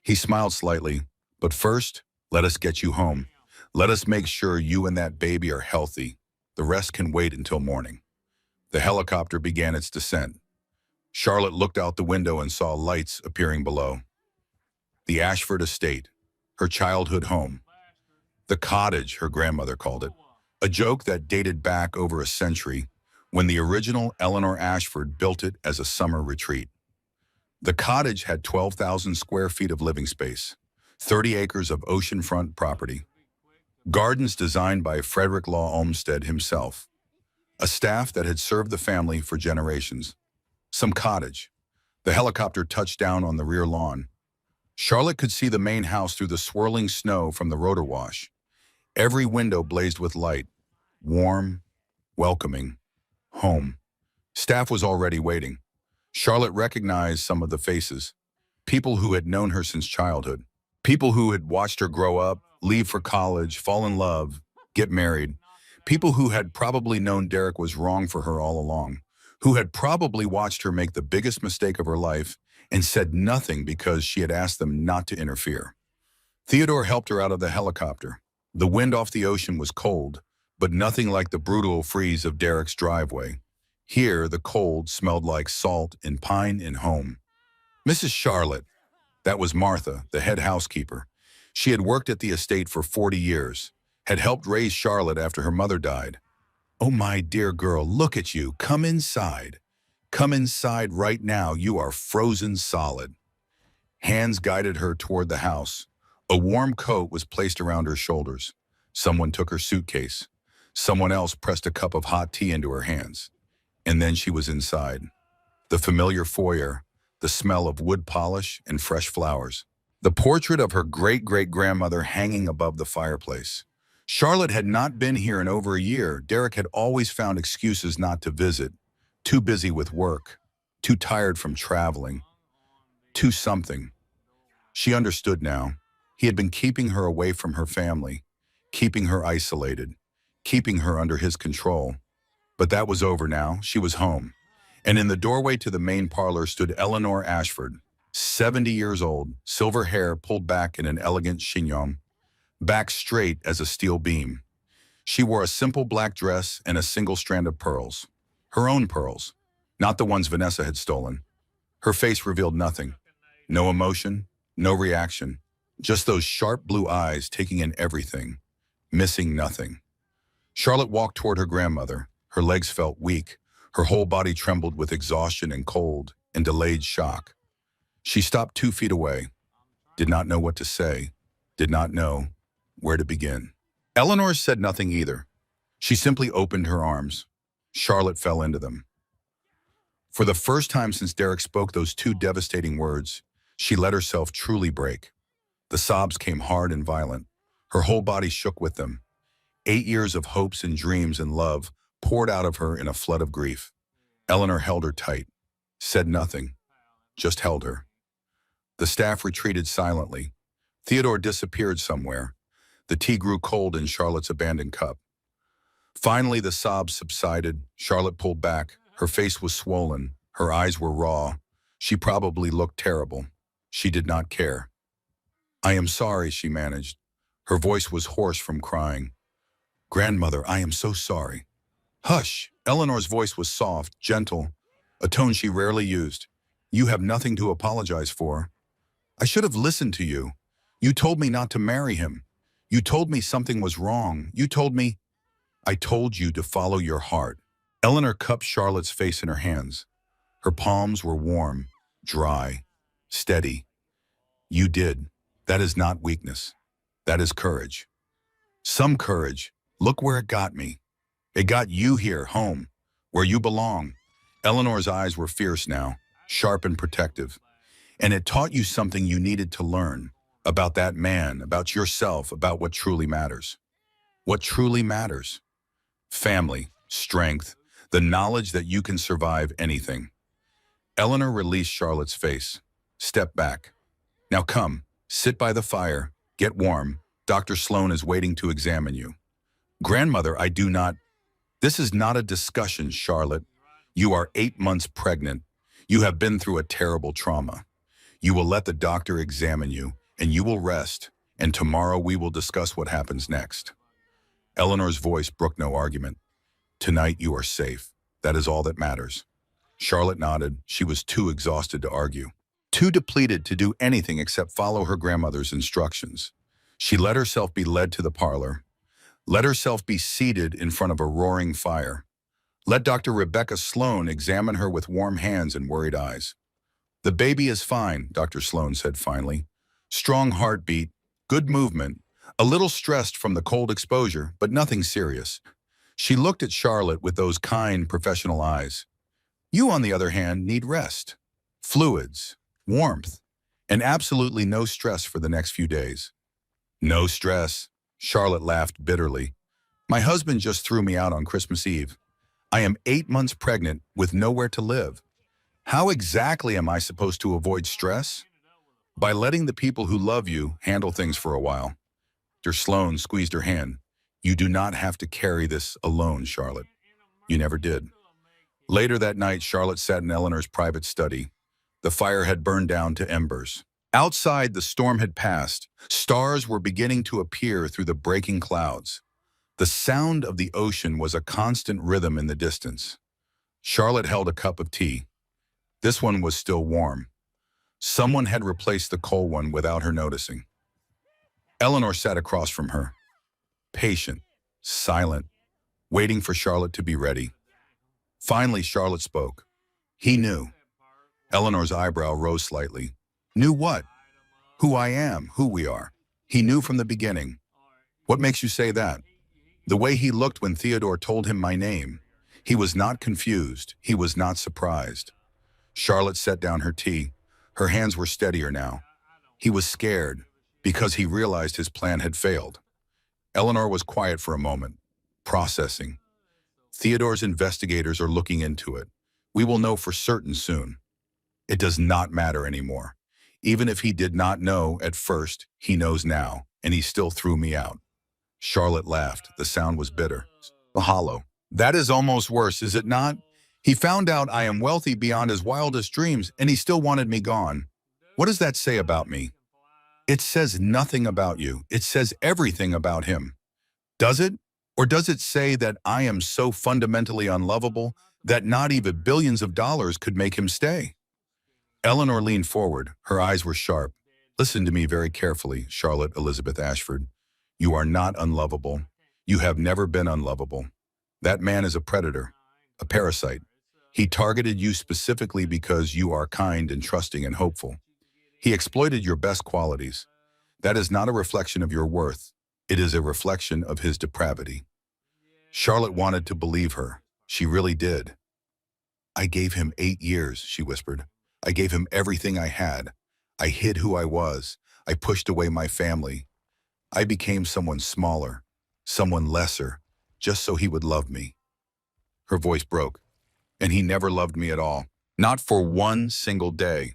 He smiled slightly. But first, let us get you home. Let us make sure you and that baby are healthy. The rest can wait until morning. The helicopter began its descent. Charlotte looked out the window and saw lights appearing below. The Ashford estate, her childhood home. The cottage, her grandmother called it. A joke that dated back over a century when the original Eleanor Ashford built it as a summer retreat. The cottage had 12,000 square feet of living space, 30 acres of oceanfront property, gardens designed by Frederick Law Olmsted himself, a staff that had served the family for generations, some cottage. The helicopter touched down on the rear lawn. Charlotte could see the main house through the swirling snow from the rotor wash. Every window blazed with light, warm, welcoming, home. Staff was already waiting. Charlotte recognized some of the faces, people who had known her since childhood, people who had watched her grow up, leave for college, fall in love, get married, people who had probably known Derek was wrong for her all along, who had probably watched her make the biggest mistake of her life and said nothing because she had asked them not to interfere. Theodore helped her out of the helicopter. The wind off the ocean was cold, but nothing like the brutal freeze of Derek's driveway. Here, the cold smelled like salt and pine and home. Mrs. Charlotte, that was Martha, the head housekeeper. She had worked at the estate for 40 years, had helped raise Charlotte after her mother died. Oh, my dear girl, look at you. Come inside. Come inside right now. You are frozen solid. Hands guided her toward the house. A warm coat was placed around her shoulders. Someone took her suitcase. Someone else pressed a cup of hot tea into her hands. And then she was inside. The familiar foyer, the smell of wood polish and fresh flowers. The portrait of her great-great-grandmother hanging above the fireplace. Charlotte had not been here in over a year. Derek had always found excuses not to visit. Too busy with work. Too tired from traveling. to something. She understood now. He had been keeping her away from her family, keeping her isolated, keeping her under his control. But that was over now. She was home. And in the doorway to the main parlor stood Eleanor Ashford, 70 years old, silver hair pulled back in an elegant chignon, back straight as a steel beam. She wore a simple black dress and a single strand of pearls. Her own pearls, not the ones Vanessa had stolen. Her face revealed nothing. No emotion, no reaction. Just those sharp blue eyes taking in everything, missing nothing. Charlotte walked toward her grandmother. Her legs felt weak. Her whole body trembled with exhaustion and cold and delayed shock. She stopped 2 feet away, did not know what to say, did not know where to begin. Eleanor said nothing either. She simply opened her arms. Charlotte fell into them. For the first time since Derek spoke those 2 devastating words, she let herself truly break. The sobs came hard and violent. Her whole body shook with them. 8 years of hopes and dreams and love poured out of her in a flood of grief. Eleanor held her tight, said nothing, just held her. The staff retreated silently. Theodore disappeared somewhere. The tea grew cold in Charlotte's abandoned cup. Finally, the sobs subsided. Charlotte pulled back. Her face was swollen. Her eyes were raw. She probably looked terrible. She did not care. "I am sorry," she managed. Her voice was hoarse from crying. "Grandmother, I am so sorry." "Hush!" Eleanor's voice was soft, gentle, a tone she rarely used. "You have nothing to apologize for. I should have listened to you. You told me not to marry him. You told me something was wrong. You told me—" "I told you to follow your heart." Eleanor cupped Charlotte's face in her hands. Her palms were warm, dry, steady. "You did. That is not weakness. That is courage. Some courage. Look where it got me. It got you here, home, where you belong." Eleanor's eyes were fierce now, sharp and protective. "And it taught you something you needed to learn, about that man, about yourself, about what truly matters." What truly matters? Family, strength, the knowledge that you can survive anything. Eleanor released Charlotte's face. "Step back. Now come, sit by the fire, get warm. Dr. Sloan is waiting to examine you." "Grandmother, I do not—" "This is not a discussion, Charlotte. You are 8 months pregnant. You have been through a terrible trauma. You will let the doctor examine you, and you will rest, and tomorrow we will discuss what happens next." Eleanor's voice brooked no argument. "Tonight you are safe. That is all that matters." Charlotte nodded. She was too exhausted to argue, too depleted to do anything except follow her grandmother's instructions. She let herself be led to the parlor, let herself be seated in front of a roaring fire. Let Dr. Rebecca Sloan examine her with warm hands and worried eyes. "The baby is fine," Dr. Sloan said finally. "Strong heartbeat, good movement, a little stressed from the cold exposure, but nothing serious." She looked at Charlotte with those kind, professional eyes. "You, on the other hand, need rest, fluids, warmth, and absolutely no stress for the next few days." "No stress," Charlotte laughed bitterly. "My husband just threw me out on Christmas Eve. I am 8 months pregnant with nowhere to live. How exactly am I supposed to avoid stress? By letting the people who love you handle things for a while." Dr. Sloan squeezed her hand. "You do not have to carry this alone, Charlotte. You never did." Later that night, Charlotte sat in Eleanor's private study. The fire had burned down to embers. Outside, the storm had passed. Stars were beginning to appear through the breaking clouds. The sound of the ocean was a constant rhythm in the distance. Charlotte held a cup of tea. This one was still warm. Someone had replaced the cold one without her noticing. Eleanor sat across from her, patient, silent, waiting for Charlotte to be ready. Finally, Charlotte spoke. "He knew." Eleanor's eyebrow rose slightly. "Knew what?" "Who I am, who we are. He knew from the beginning." "What makes you say that?" "The way he looked when Theodore told him my name. He was not confused. He was not surprised." Charlotte set down her tea. Her hands were steadier now. "He was scared because he realized his plan had failed." Eleanor was quiet for a moment, processing. "Theodore's investigators are looking into it. We will know for certain soon. It does not matter anymore. Even if he did not know at first, he knows now, and he still threw me out. Charlotte laughed. The sound was bitter, hollow. That is almost worse, is it not? He found out I am wealthy beyond his wildest dreams, and he still wanted me gone. What does that say about me? It says nothing about you. It says everything about him. Does it? Or does it say that I am so fundamentally unlovable that not even billions of dollars could make him stay? Eleanor leaned forward. Her eyes were sharp. Listen to me very carefully, Charlotte Elizabeth Ashford. You are not unlovable. You have never been unlovable. That man is a predator, a parasite. He targeted you specifically because you are kind and trusting and hopeful. He exploited your best qualities. That is not a reflection of your worth. It is a reflection of his depravity. Charlotte wanted to believe her. She really did. I gave him 8 years, she whispered. I gave him everything I had. I hid who I was. I pushed away my family. I became someone smaller, someone lesser, just so he would love me. Her voice broke. And he never loved me at all. Not for one single day.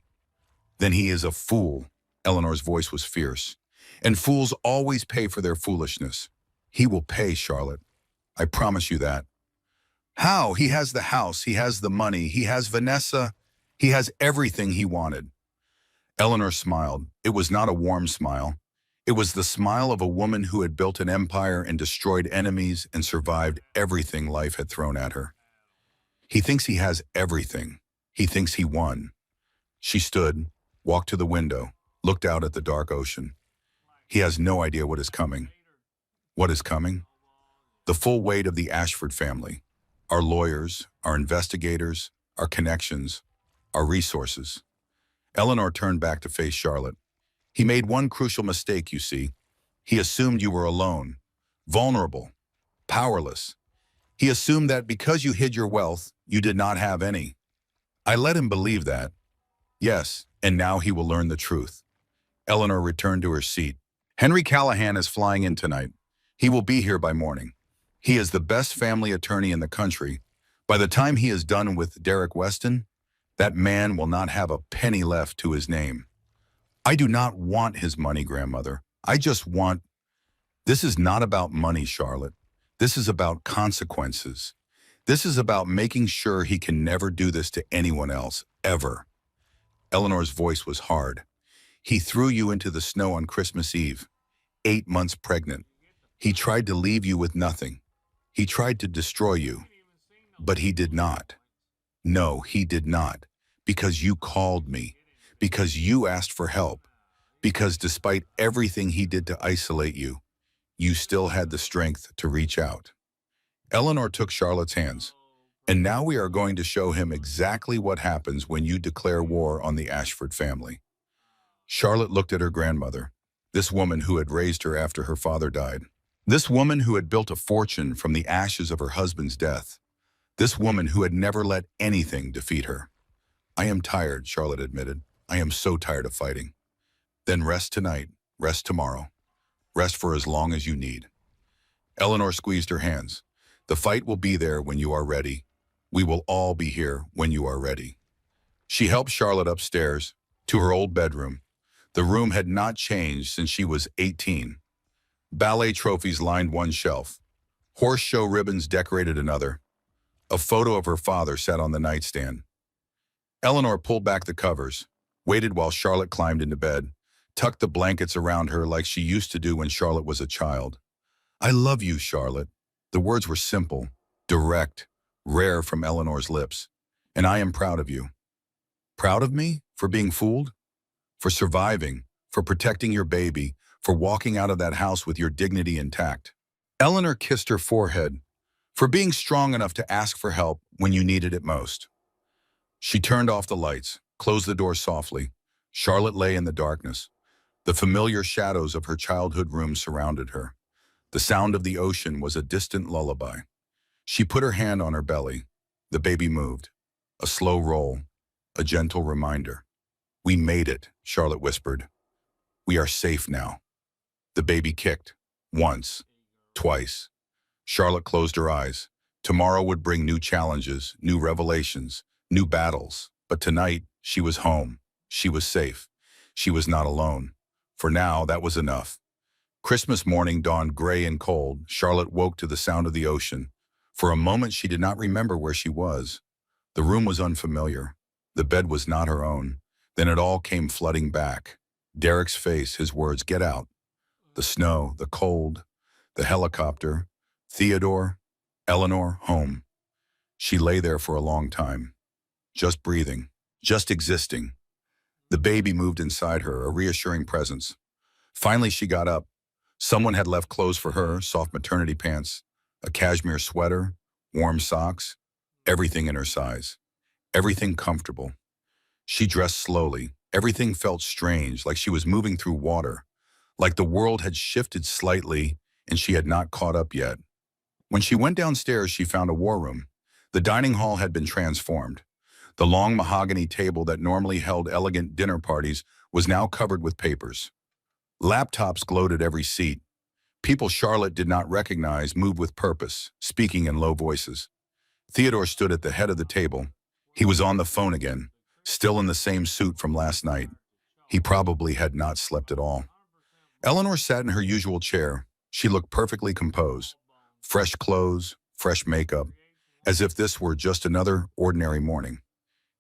Then he is a fool. Eleanor's voice was fierce. And fools always pay for their foolishness. He will pay, Charlotte. I promise you that. How? He has the house, he has the money, he has Vanessa, he has everything he wanted. Eleanor smiled. It was not a warm smile. It was the smile of a woman who had built an empire and destroyed enemies and survived everything life had thrown at her. He thinks he has everything. He thinks he won. She stood, walked to the window, looked out at the dark ocean. He has no idea what is coming. What is coming? The full weight of the Ashford family. Our lawyers, our investigators, our connections, our resources. Eleanor turned back to face Charlotte. He made one crucial mistake, you see. He assumed you were alone, vulnerable, powerless. He assumed that because you hid your wealth, you did not have any. I let him believe that. Yes, and now he will learn the truth. Eleanor returned to her seat. Henry Callahan is flying in tonight. He will be here by morning. He is the best family attorney in the country. By the time he is done with Derek Weston, that man will not have a penny left to his name. I do not want his money, grandmother. I just want... This is not about money, Charlotte. This is about consequences. This is about making sure he can never do this to anyone else, ever. Eleanor's voice was hard. He threw you into the snow on Christmas Eve, 8 months pregnant. He tried to leave you with nothing. He tried to destroy you, but he did not. No, he did not, because you called me, because you asked for help, because despite everything he did to isolate you, you still had the strength to reach out. Eleanor took Charlotte's hands, and now we are going to show him exactly what happens when you declare war on the Ashford family. Charlotte looked at her grandmother, this woman who had raised her after her father died. This woman who had built a fortune from the ashes of her husband's death. This woman who had never let anything defeat her. I am tired, Charlotte admitted. I am so tired of fighting. Then rest tonight, rest tomorrow. Rest for as long as you need. Eleanor squeezed her hands. The fight will be there when you are ready. We will all be here when you are ready. She helped Charlotte upstairs to her old bedroom. The room had not changed since she was 18. Ballet trophies lined one shelf. Horse show ribbons decorated another. A photo of her father sat on the nightstand. Eleanor pulled back the covers, waited while Charlotte climbed into bed, tucked the blankets around her like she used to do when Charlotte was a child. I love you, Charlotte. The words were simple, direct, rare from Eleanor's lips. And I am proud of you. Proud of me? For being fooled? For surviving? For protecting your baby? For walking out of that house with your dignity intact? Eleanor kissed her forehead. For being strong enough to ask for help when you needed it most. She turned off the lights, closed the door softly. Charlotte lay in the darkness. The familiar shadows of her childhood room surrounded her. The sound of the ocean was a distant lullaby. She put her hand on her belly. The baby moved. A slow roll, a gentle reminder. We made it, Charlotte whispered. We are safe now. The baby kicked. Once. Twice. Charlotte closed her eyes. Tomorrow would bring new challenges, new revelations, new battles. But tonight, she was home. She was safe. She was not alone. For now, that was enough. Christmas morning dawned gray and cold. Charlotte woke to the sound of the ocean. For a moment, she did not remember where she was. The room was unfamiliar. The bed was not her own. Then it all came flooding back. Derek's face, his words, "Get out." The snow, the cold, the helicopter, Theodore, Eleanor, home. She lay there for a long time, just breathing, just existing. The baby moved inside her, a reassuring presence. Finally, she got up. Someone had left clothes for her, soft maternity pants, a cashmere sweater, warm socks, everything in her size, everything comfortable. She dressed slowly. Everything felt strange, like she was moving through water, like the world had shifted slightly and she had not caught up yet. When she went downstairs, she found a war room. The dining hall had been transformed. The long mahogany table that normally held elegant dinner parties was now covered with papers. Laptops glowed at every seat. People Charlotte did not recognize moved with purpose, speaking in low voices. Theodore stood at the head of the table. He was on the phone again, still in the same suit from last night. He probably had not slept at all. Eleanor sat in her usual chair. She looked perfectly composed. Fresh clothes, fresh makeup, as if this were just another ordinary morning.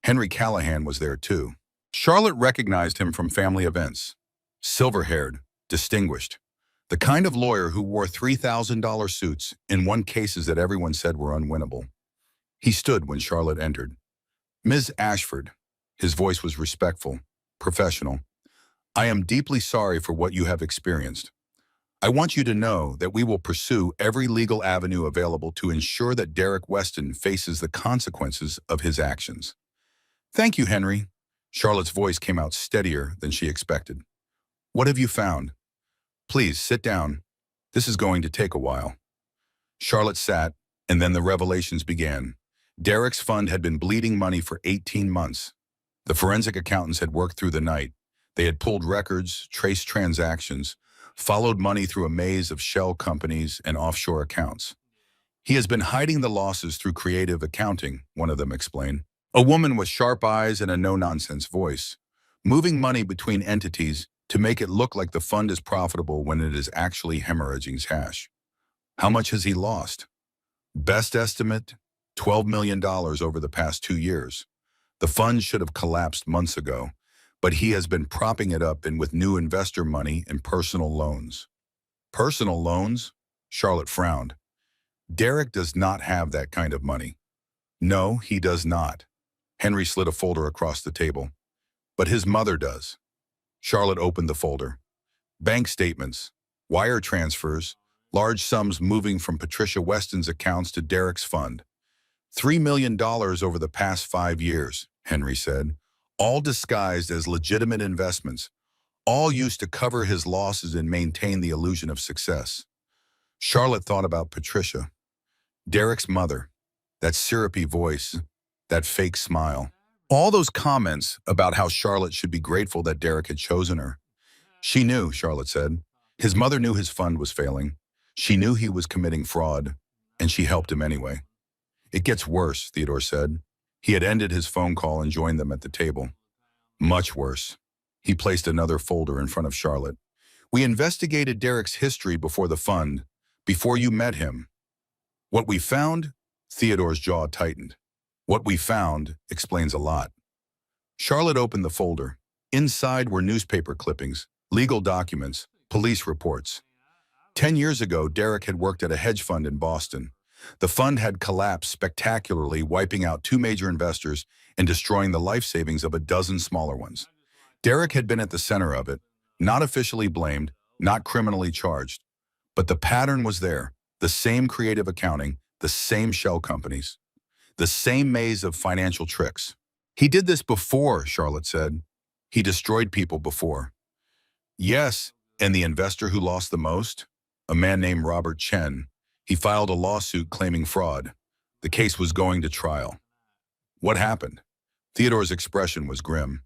Henry Callahan was there too. Charlotte recognized him from family events. Silver-haired, distinguished. The kind of lawyer who wore $3,000 suits and won cases that everyone said were unwinnable. He stood when Charlotte entered. "Ms. Ashford." His voice was respectful, professional. "I am deeply sorry for what you have experienced. I want you to know that we will pursue every legal avenue available to ensure that Derek Weston faces the consequences of his actions." "Thank you, Henry." Charlotte's voice came out steadier than she expected. "What have you found?" "Please, sit down. This is going to take a while." Charlotte sat, and then the revelations began. Derek's fund had been bleeding money for 18 months. The forensic accountants had worked through the night. They had pulled records, traced transactions, followed money through a maze of shell companies and offshore accounts. "He has been hiding the losses through creative accounting," one of them explained. A woman with sharp eyes and a no-nonsense voice, moving money between entities to make it look like the fund is profitable when it is actually hemorrhaging cash. "How much has he lost?" "Best estimate, $12 million over the past 2 years. The fund should have collapsed months ago, but he has been propping it up and with new investor money and personal loans." "Personal loans?" Charlotte frowned. "Derek does not have that kind of money." "No, he does not." Henry slid a folder across the table. "But his mother does." Charlotte opened the folder. Bank statements, wire transfers, large sums moving from Patricia Weston's accounts to Derek's fund. $3 million over the past 5 years, Henry said, all disguised as legitimate investments, all used to cover his losses and maintain the illusion of success. Charlotte thought about Patricia, Derek's mother, that syrupy voice, that fake smile. All those comments about how Charlotte should be grateful that Derek had chosen her. She knew, Charlotte said. His mother knew his fund was failing. She knew he was committing fraud, and she helped him anyway. "It gets worse," Theodore said. He had ended his phone call and joined them at the table. "Much worse." He placed another folder in front of Charlotte. "We investigated Derek's history before the fund, before you met him. What we found," Theodore's jaw tightened. "What we found explains a lot." Charlotte opened the folder. Inside were newspaper clippings, legal documents, police reports. 10 years ago, Derek had worked at a hedge fund in Boston. The fund had collapsed spectacularly, wiping out 2 major investors and destroying the life savings of a dozen smaller ones. Derek had been at the center of it, not officially blamed, not criminally charged. But the pattern was there, the same creative accounting, the same shell companies, the same maze of financial tricks. "He did this before," Charlotte said. "He destroyed people before." "Yes, and the investor who lost the most? A man named Robert Chen. He filed a lawsuit claiming fraud. The case was going to trial." "What happened?" Theodore's expression was grim.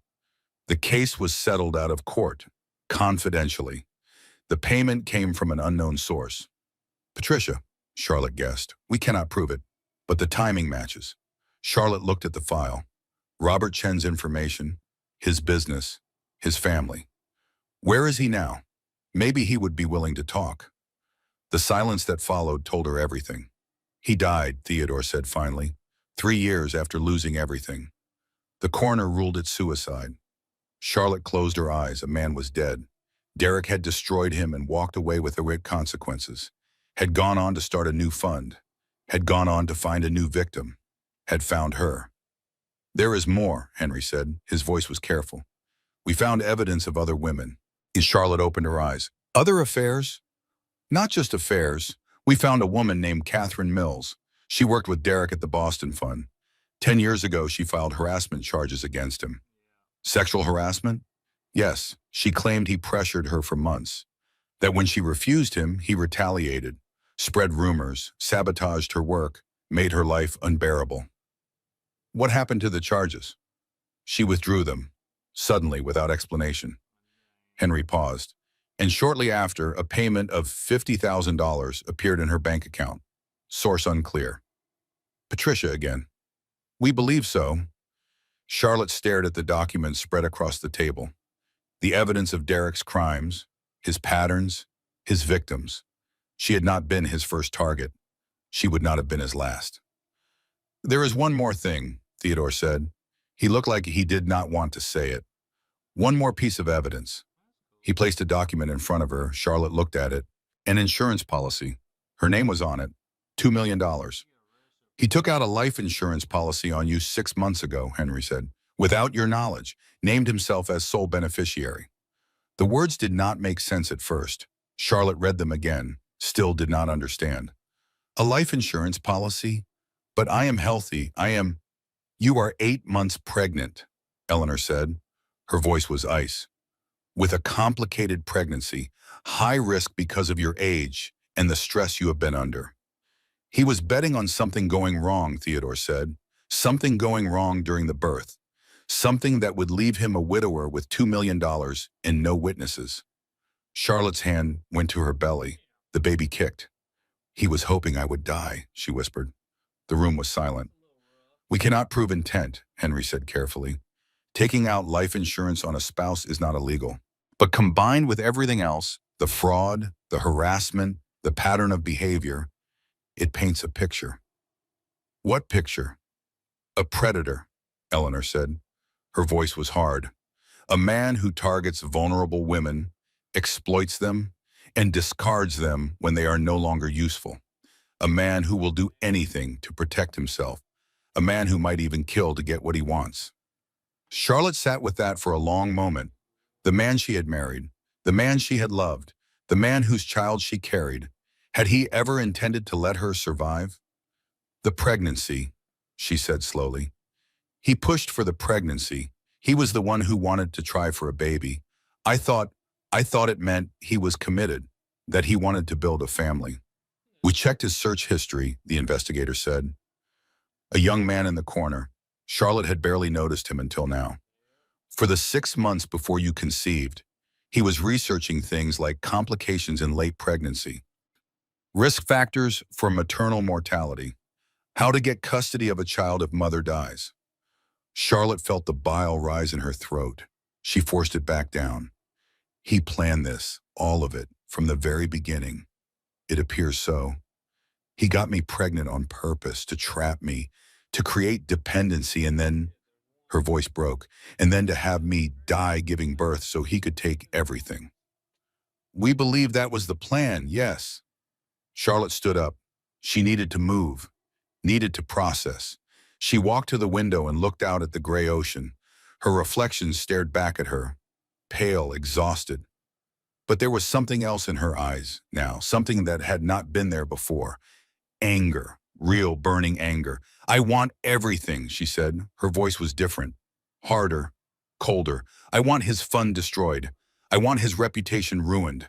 "The case was settled out of court, confidentially. The payment came from an unknown source." "Patricia," Charlotte guessed. "We cannot prove it, but the timing matches." Charlotte looked at the file. Robert Chen's information, his business, his family. Where is he now? Maybe he would be willing to talk. The silence that followed told her everything. He died, Theodore said finally, 3 years after losing everything. The coroner ruled it suicide. Charlotte closed her eyes. A man was dead. Derek had destroyed him and walked away with the consequences. Had gone on to start a new fund. Had gone on to find a new victim. Had found her. There is more, Henry said. His voice was careful. We found evidence of other women. Charlotte opened her eyes. Other affairs? Not just affairs. We found a woman named Catherine Mills. She worked with Derek at the Boston Fund. 10 years ago, she filed harassment charges against him. Sexual harassment? Yes, she claimed he pressured her for months. That when she refused him, he retaliated, spread rumors, sabotaged her work, made her life unbearable. What happened to the charges? She withdrew them, suddenly, without explanation. Henry paused, and shortly after, a payment of $50,000 appeared in her bank account. Source unclear. Patricia again. We believe so. Charlotte stared at the documents spread across the table. The evidence of Derek's crimes, his patterns, his victims. She had not been his first target. She would not have been his last. There is one more thing, Theodore said. He looked like he did not want to say it. One more piece of evidence. He placed a document in front of her. Charlotte looked at it. An insurance policy. Her name was on it. $2 million. He took out a life insurance policy on you 6 months ago, Henry said, without your knowledge, named himself as sole beneficiary. The words did not make sense at first. Charlotte read them again, still did not understand. A life insurance policy? But I am healthy. You are 8 months pregnant, Eleanor said. Her voice was ice. With a complicated pregnancy, high risk because of your age and the stress you have been under. He was betting on something going wrong, Theodore said. Something going wrong during the birth. Something that would leave him a widower with $2 million and no witnesses. Charlotte's hand went to her belly. The baby kicked. He was hoping I would die, she whispered. The room was silent. We cannot prove intent, Henry said carefully. Taking out life insurance on a spouse is not illegal. But combined with everything else, the fraud, the harassment, the pattern of behavior, it paints a picture. What picture? A predator, Eleanor said. Her voice was hard. A man who targets vulnerable women, exploits them, and discards them when they are no longer useful. A man who will do anything to protect himself. A man who might even kill to get what he wants. Charlotte sat with that for a long moment. The man she had married, the man she had loved, the man whose child she carried. Had he ever intended to let her survive? The pregnancy, she said slowly. He pushed for the pregnancy. He was the one who wanted to try for a baby. I thought it meant he was committed, that he wanted to build a family. We checked his search history, the investigator said. A young man in the corner. Charlotte had barely noticed him until now. For the 6 months before you conceived, he was researching things like complications in late pregnancy, risk factors for maternal mortality, how to get custody of a child if mother dies. Charlotte felt the bile rise in her throat. She forced it back down. He planned this, all of it, from the very beginning. It appears so. He got me pregnant on purpose, to trap me, to create dependency, and then, her voice broke, and then to have me die giving birth so he could take everything. We believe that was the plan, yes. Charlotte stood up. She needed to move, needed to process. She walked to the window and looked out at the gray ocean. Her reflection stared back at her, pale, exhausted. But there was something else in her eyes now, something that had not been there before. Anger, real burning anger. I want everything, she said. Her voice was different, harder, colder. I want his fund destroyed. I want his reputation ruined.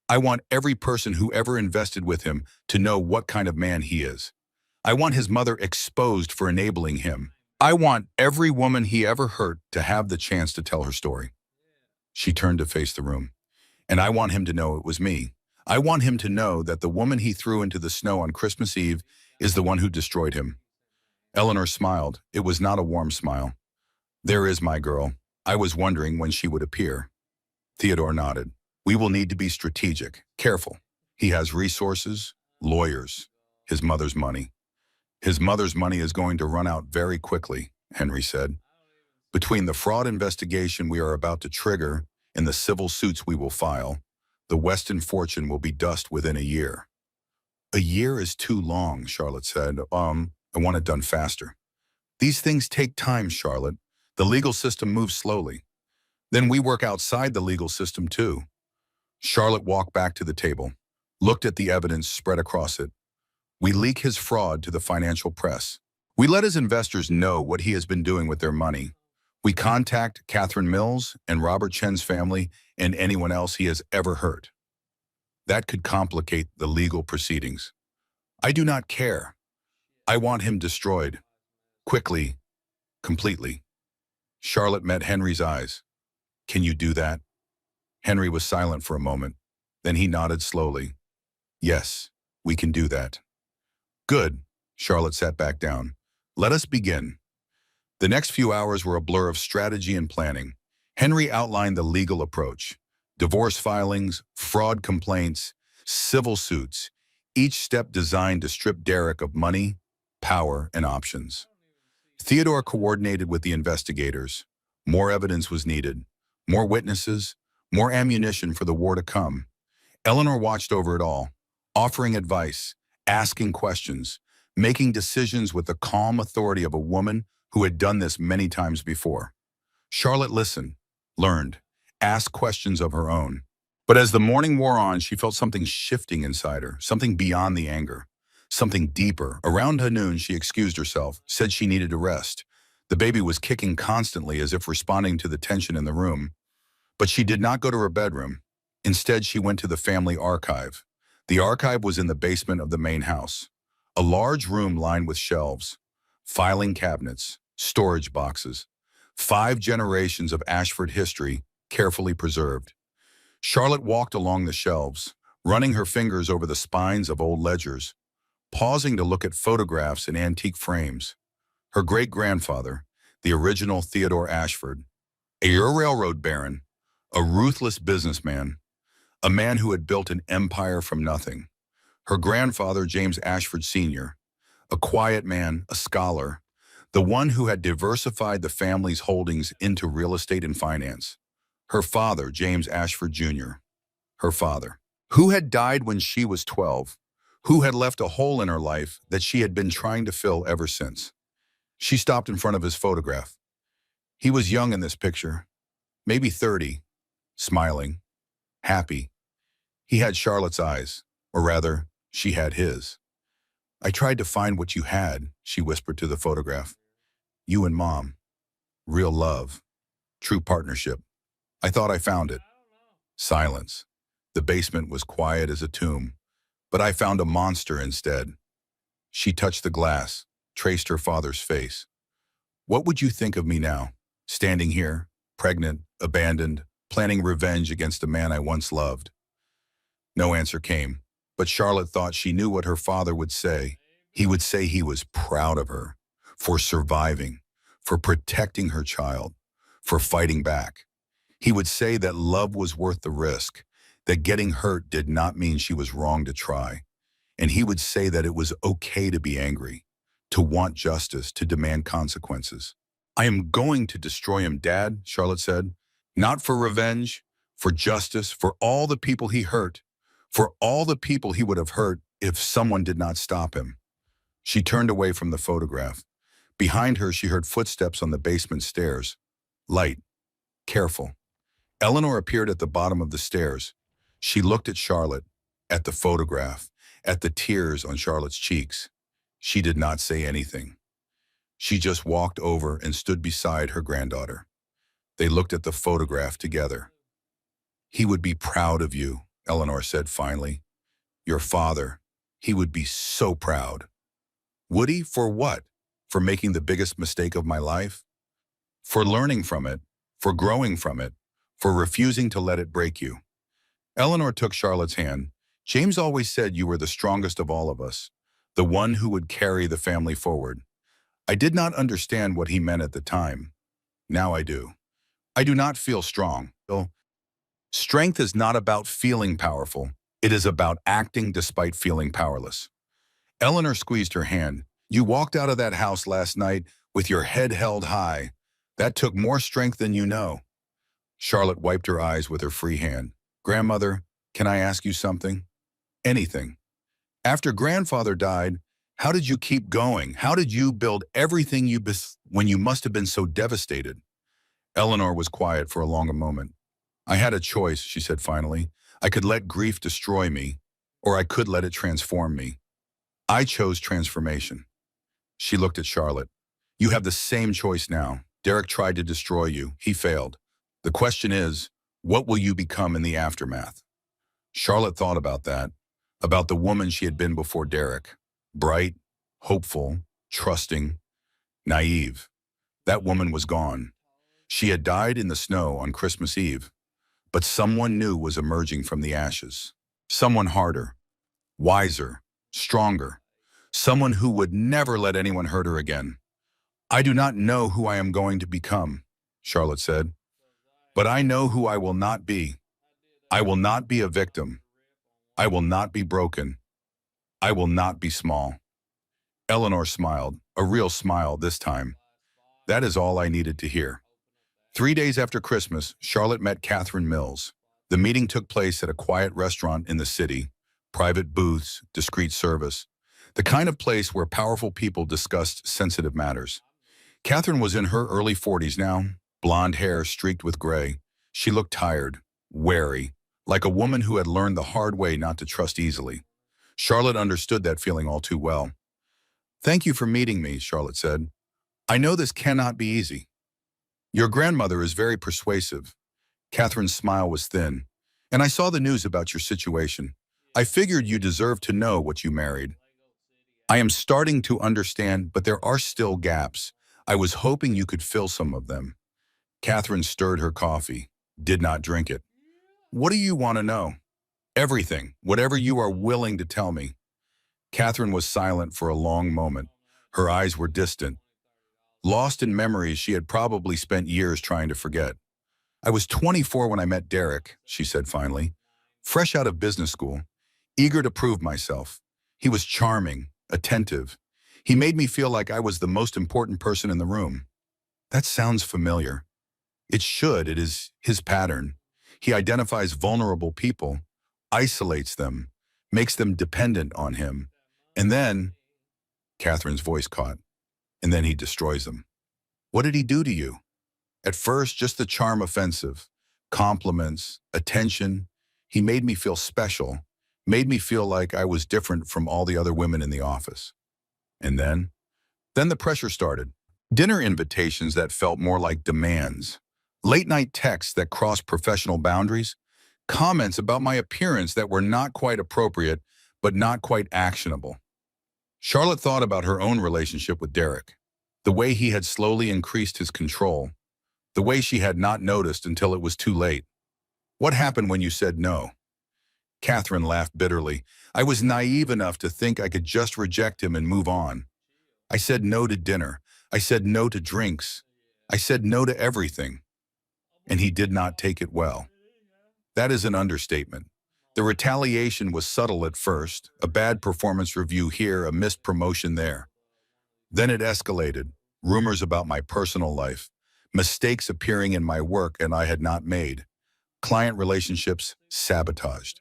I want every person who ever invested with him to know what kind of man he is. I want his mother exposed for enabling him. I want every woman he ever hurt to have the chance to tell her story. She turned to face the room. And I want him to know it was me. I want him to know that the woman he threw into the snow on Christmas Eve is the one who destroyed him. Eleanor smiled. It was not a warm smile. There is my girl. I was wondering when she would appear. Theodore nodded. We will need to be strategic, careful. He has resources, lawyers, his mother's money. His mother's money is going to run out very quickly, Henry said. Between the fraud investigation we are about to trigger and the civil suits we will file, the Weston fortune will be dust within a year. A year is too long, Charlotte said. I want it done faster. These things take time, Charlotte. The legal system moves slowly. Then we work outside the legal system too. Charlotte walked back to the table, looked at the evidence spread across it. We leak his fraud to the financial press. We let his investors know what he has been doing with their money. We contact Catherine Mills and Robert Chen's family and anyone else he has ever hurt. That could complicate the legal proceedings. I do not care. I want him destroyed. Quickly, completely. Charlotte met Henry's eyes. Can you do that? Henry was silent for a moment. Then he nodded slowly. Yes, we can do that. Good. Charlotte sat back down. Let us begin. The next few hours were a blur of strategy and planning. Henry outlined the legal approach. Divorce filings, fraud complaints, civil suits, each step designed to strip Derek of money, power, and options. Theodore coordinated with the investigators. More evidence was needed, more witnesses, more ammunition for the war to come. Eleanor watched over it all, offering advice, asking questions, making decisions with the calm authority of a woman who had done this many times before. Charlotte listened, learned, asked questions of her own. But as the morning wore on, she felt something shifting inside her, something beyond the anger, something deeper. Around noon, she excused herself, said she needed to rest. The baby was kicking constantly as if responding to the tension in the room. But she did not go to her bedroom. Instead, she went to the family archive. The archive was in the basement of the main house. A large room lined with shelves, filing cabinets, storage boxes, 5 generations of Ashford history carefully preserved. Charlotte walked along the shelves, running her fingers over the spines of old ledgers, pausing to look at photographs in antique frames. Her great-grandfather, the original Theodore Ashford, a railroad baron, a ruthless businessman, a man who had built an empire from nothing. Her grandfather, James Ashford Sr., a quiet man, a scholar, the one who had diversified the family's holdings into real estate and finance. Her father, James Ashford Jr., her father, who had died when she was 12, who had left a hole in her life that she had been trying to fill ever since. She stopped in front of his photograph. He was young in this picture, maybe 30, smiling, happy. He had Charlotte's eyes, or rather, she had his. I tried to find what you had, she whispered to the photograph. You and Mom. Real love. True partnership. I thought I found it. Silence. The basement was quiet as a tomb, but I found a monster instead. She touched the glass, traced her father's face. What would you think of me now, standing here, pregnant, abandoned, planning revenge against a man I once loved? No answer came, but Charlotte thought she knew what her father would say. He would say he was proud of her, for surviving, for protecting her child, for fighting back. He would say that love was worth the risk, that getting hurt did not mean she was wrong to try. And he would say that it was okay to be angry, to want justice, to demand consequences. I am going to destroy him, Dad, Charlotte said. Not for revenge, for justice, for all the people he hurt, for all the people he would have hurt if someone did not stop him. She turned away from the photograph. Behind her, she heard footsteps on the basement stairs. Light, careful. Eleanor appeared at the bottom of the stairs. She looked at Charlotte, at the photograph, at the tears on Charlotte's cheeks. She did not say anything. She just walked over and stood beside her granddaughter. They looked at the photograph together. He would be proud of you, Eleanor said finally. Your father, he would be so proud. Would he? For what? For making the biggest mistake of my life? For learning from it, for growing from it, for refusing to let it break you. Eleanor took Charlotte's hand. James always said you were the strongest of all of us, the one who would carry the family forward. I did not understand what he meant at the time. Now I do. I do not feel strong. Strength is not about feeling powerful. It is about acting despite feeling powerless. Eleanor squeezed her hand. You walked out of that house last night with your head held high. That took more strength than you know. Charlotte wiped her eyes with her free hand. Grandmother, can I ask you something? Anything. After grandfather died, how did you keep going? How did you build everything when you must have been so devastated? Eleanor was quiet for a longer moment. I had a choice, she said finally. I could let grief destroy me, or I could let it transform me. I chose transformation. She looked at Charlotte. You have the same choice now. Derek tried to destroy you. He failed. The question is, what will you become in the aftermath? Charlotte thought about that, about the woman she had been before Derek. Bright, hopeful, trusting, naive. That woman was gone. She had died in the snow on Christmas Eve, but someone new was emerging from the ashes. Someone harder, wiser, stronger. Someone who would never let anyone hurt her again. I do not know who I am going to become, Charlotte said, but I know who I will not be. I will not be a victim. I will not be broken. I will not be small. Eleanor smiled, a real smile this time. That is all I needed to hear. 3 days after Christmas, Charlotte met Catherine Mills. The meeting took place at a quiet restaurant in the city, private booths, discreet service, the kind of place where powerful people discussed sensitive matters. Catherine was in her early 40s now, blonde hair streaked with gray. She looked tired, wary, like a woman who had learned the hard way not to trust easily. Charlotte understood that feeling all too well. Thank you for meeting me, Charlotte said. I know this cannot be easy. Your grandmother is very persuasive. Catherine's smile was thin. And I saw the news about your situation. I figured you deserved to know what you married. I am starting to understand, but there are still gaps. I was hoping you could fill some of them. Catherine stirred her coffee, did not drink it. What do you want to know? Everything, whatever you are willing to tell me. Catherine was silent for a long moment. Her eyes were distant, lost in memories she had probably spent years trying to forget. I was 24 when I met Derek, she said finally, fresh out of business school, eager to prove myself. He was charming, attentive. He made me feel like I was the most important person in the room. That sounds familiar. It should. It is his pattern. He identifies vulnerable people, isolates them, makes them dependent on him. And then, Catherine's voice caught, and then he destroys them. What did he do to you? At first, just the charm offensive, compliments, attention. He made me feel special, made me feel like I was different from all the other women in the office. And then the pressure started. Dinner invitations that felt more like demands, late-night texts that crossed professional boundaries, comments about my appearance that were not quite appropriate, but not quite actionable. Charlotte thought about her own relationship with Derek, the way he had slowly increased his control, the way she had not noticed until it was too late. What happened when you said no? Catherine laughed bitterly. I was naive enough to think I could just reject him and move on. I said no to dinner. I said no to drinks. I said no to everything. And he did not take it well. That is an understatement. The retaliation was subtle at first, a bad performance review here, a missed promotion there. Then it escalated, rumors about my personal life, mistakes appearing in my work and I had not made, client relationships sabotaged.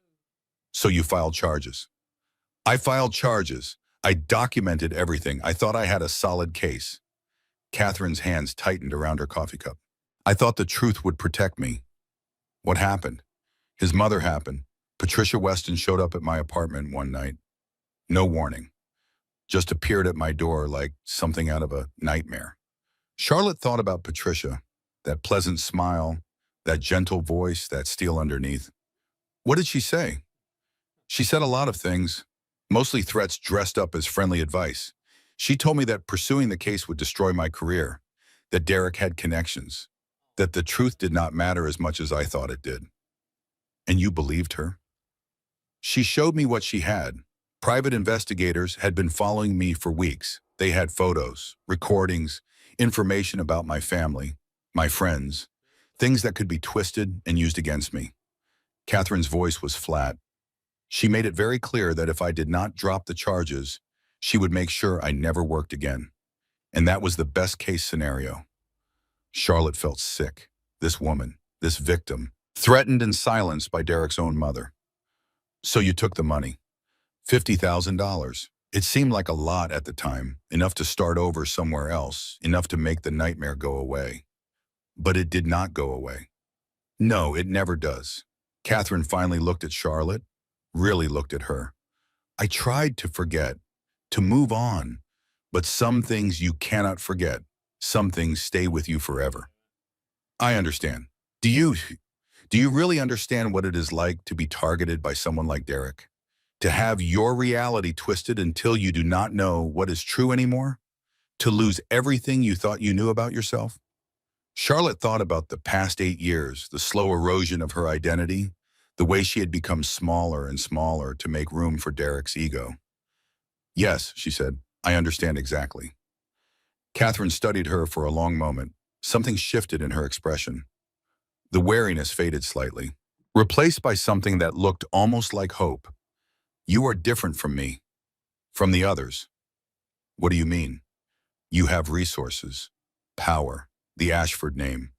So you filed charges. I filed charges. I documented everything. I thought I had a solid case. Catherine's hands tightened around her coffee cup. I thought the truth would protect me. What happened? His mother happened. Patricia Weston showed up at my apartment one night. No warning. Just appeared at my door like something out of a nightmare. Charlotte thought about Patricia, that pleasant smile, that gentle voice, that steel underneath. What did she say? She said a lot of things, mostly threats dressed up as friendly advice. She told me that pursuing the case would destroy my career, that Derek had connections, that the truth did not matter as much as I thought it did. And you believed her? She showed me what she had. Private investigators had been following me for weeks. They had photos, recordings, information about my family, my friends, things that could be twisted and used against me. Catherine's voice was flat. She made it very clear that if I did not drop the charges, she would make sure I never worked again. And that was the best case scenario. Charlotte felt sick. This woman, this victim, threatened and silenced by Derek's own mother. So you took the money. $50,000. It seemed like a lot at the time, enough to start over somewhere else, enough to make the nightmare go away. But it did not go away. No, it never does. Catherine finally looked at Charlotte, really looked at her. I tried to forget, to move on, but some things you cannot forget. Some things stay with you forever. I understand. Do you really understand what it is like to be targeted by someone like Derek? To have your reality twisted until you do not know what is true anymore? To lose everything you thought you knew about yourself? Charlotte thought about the past 8 years, the slow erosion of her identity, the way she had become smaller and smaller to make room for Derek's ego. Yes, she said, I understand exactly. Catherine studied her for a long moment. Something shifted in her expression. The wariness faded slightly, replaced by something that looked almost like hope. You are different from me, from the others. What do you mean? You have resources, power, the Ashford name.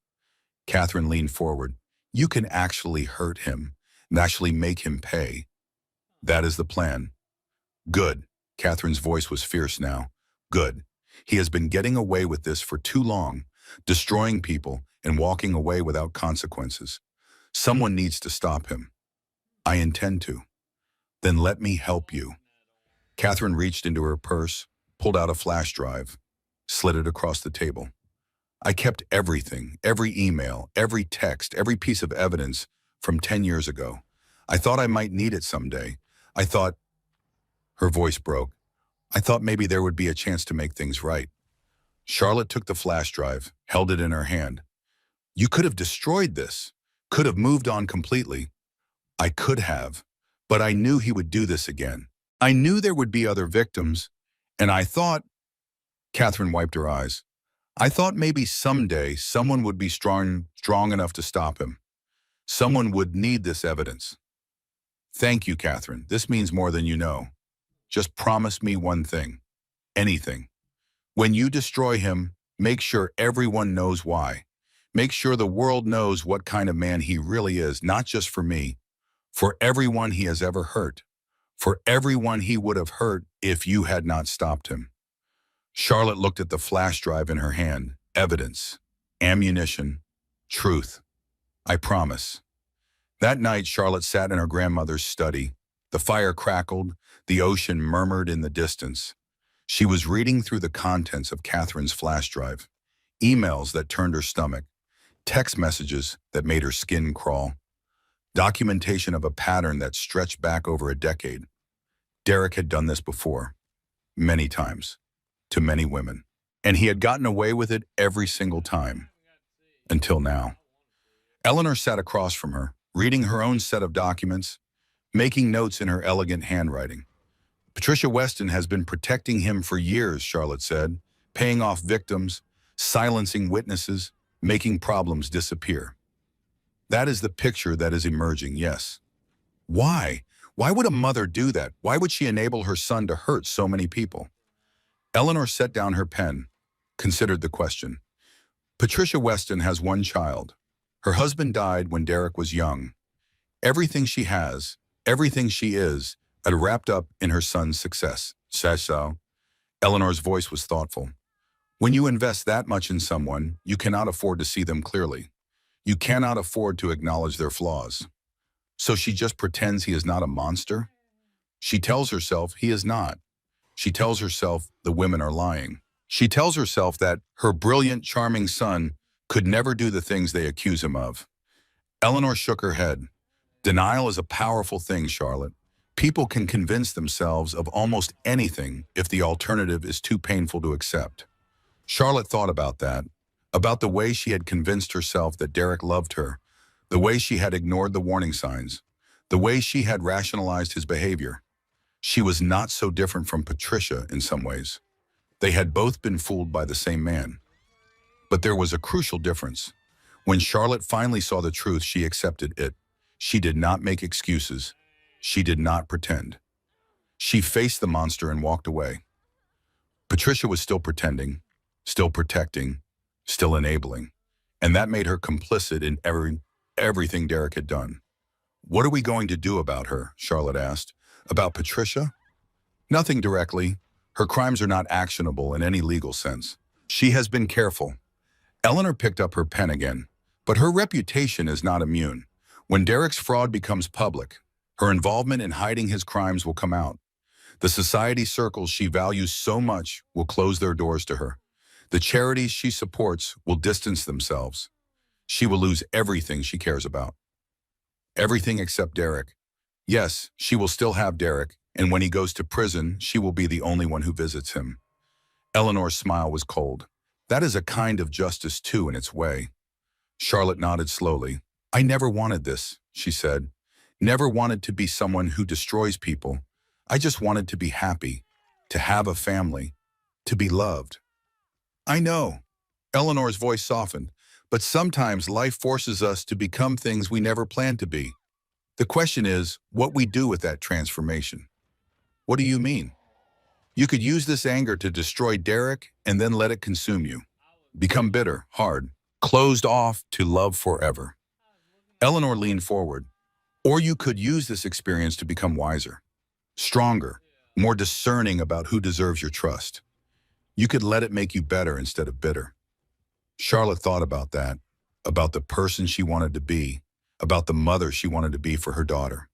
Catherine leaned forward. You can actually hurt him and actually make him pay. That is the plan. Good. Catherine's voice was fierce now. Good. He has been getting away with this for too long, destroying people and walking away without consequences. Someone needs to stop him. I intend to. Then let me help you. Catherine reached into her purse, pulled out a flash drive, slid it across the table. I kept everything, every email, every text, every piece of evidence from 10 years ago. I thought I might need it someday. I thought, her voice broke. I thought maybe there would be a chance to make things right. Charlotte took the flash drive, held it in her hand. You could have destroyed this, could have moved on completely. I could have, but I knew he would do this again. I knew there would be other victims, and I thought, Catherine wiped her eyes. I thought maybe someday someone would be strong enough to stop him. Someone would need this evidence. Thank you, Catherine. This means more than you know. Just promise me one thing. Anything. When you destroy him, make sure everyone knows why. Make sure the world knows what kind of man he really is, not just for me, for everyone he has ever hurt, for everyone he would have hurt if you had not stopped him. Charlotte looked at the flash drive in her hand. Evidence, ammunition, truth. I promise. That night, Charlotte sat in her grandmother's study. The fire crackled, the ocean murmured in the distance. She was reading through the contents of Catherine's flash drive. Emails that turned her stomach, text messages that made her skin crawl, documentation of a pattern that stretched back over a decade. Derek had done this before, many times, to many women, and he had gotten away with it every single time, until now. Eleanor sat across from her, reading her own set of documents, making notes in her elegant handwriting. Patricia Weston has been protecting him for years, Charlotte said, paying off victims, silencing witnesses, making problems disappear. That is the picture that is emerging, yes. Why? Why would a mother do that? Why would she enable her son to hurt so many people? Eleanor set down her pen, considered the question. Patricia Weston has one child. Her husband died when Derek was young. Everything she has, everything she is, had wrapped up in her son's success. Says so. Eleanor's voice was thoughtful. When you invest that much in someone, you cannot afford to see them clearly. You cannot afford to acknowledge their flaws. So she just pretends he is not a monster? She tells herself he is not. She tells herself the women are lying. She tells herself that her brilliant, charming son could never do the things they accuse him of. Eleanor shook her head. Denial is a powerful thing, Charlotte. People can convince themselves of almost anything if the alternative is too painful to accept. Charlotte thought about that, about the way she had convinced herself that Derek loved her, the way she had ignored the warning signs, the way she had rationalized his behavior. She was not so different from Patricia in some ways. They had both been fooled by the same man. But there was a crucial difference. When Charlotte finally saw the truth, she accepted it. She did not make excuses. She did not pretend. She faced the monster and walked away. Patricia was still pretending, still protecting, still enabling, and that made her complicit in everything Derek had done. "What are we going to do about her?" Charlotte asked. "About Patricia?" "Nothing directly. Her crimes are not actionable in any legal sense. She has been careful." Eleanor picked up her pen again. "But her reputation is not immune. When Derek's fraud becomes public, her involvement in hiding his crimes will come out. The society circles she values so much will close their doors to her. The charities she supports will distance themselves. She will lose everything she cares about. Everything except Derek. Yes, she will still have Derek, and when he goes to prison, she will be the only one who visits him." Eleanor's smile was cold. "That is a kind of justice too, in its way." Charlotte nodded slowly. "I never wanted this," she said. "Never wanted to be someone who destroys people. I just wanted to be happy, to have a family, to be loved." "I know." Eleanor's voice softened. "But sometimes life forces us to become things we never planned to be. The question is what we do with that transformation." "What do you mean?" "You could use this anger to destroy Derek and then let it consume you. Become bitter, hard, closed off to love forever." Eleanor leaned forward. "Or you could use this experience to become wiser, stronger, more discerning about who deserves your trust. You could let it make you better instead of bitter." Charlotte thought about that, about the person she wanted to be, about the mother she wanted to be for her daughter.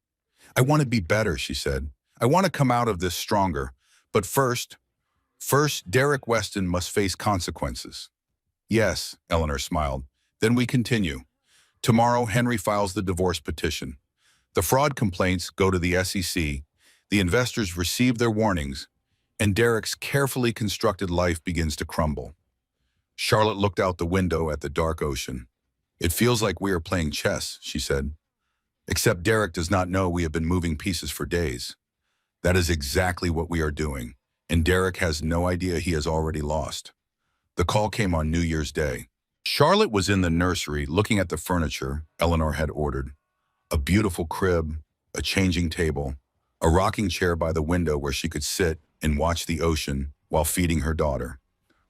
"I want to be better," she said. "I want to come out of this stronger. But first, Derek Weston must face consequences." "Yes," Eleanor smiled. "Then we continue. Tomorrow, Henry files the divorce petition. The fraud complaints go to the SEC, the investors receive their warnings, and Derek's carefully constructed life begins to crumble." Charlotte looked out the window at the dark ocean. "It feels like we are playing chess," she said. "Except Derek does not know we have been moving pieces for days. That is exactly what we are doing, and Derek has no idea he has already lost." The call came on New Year's Day. Charlotte was in the nursery looking at the furniture Eleanor had ordered. A beautiful crib, a changing table, a rocking chair by the window where she could sit and watch the ocean while feeding her daughter.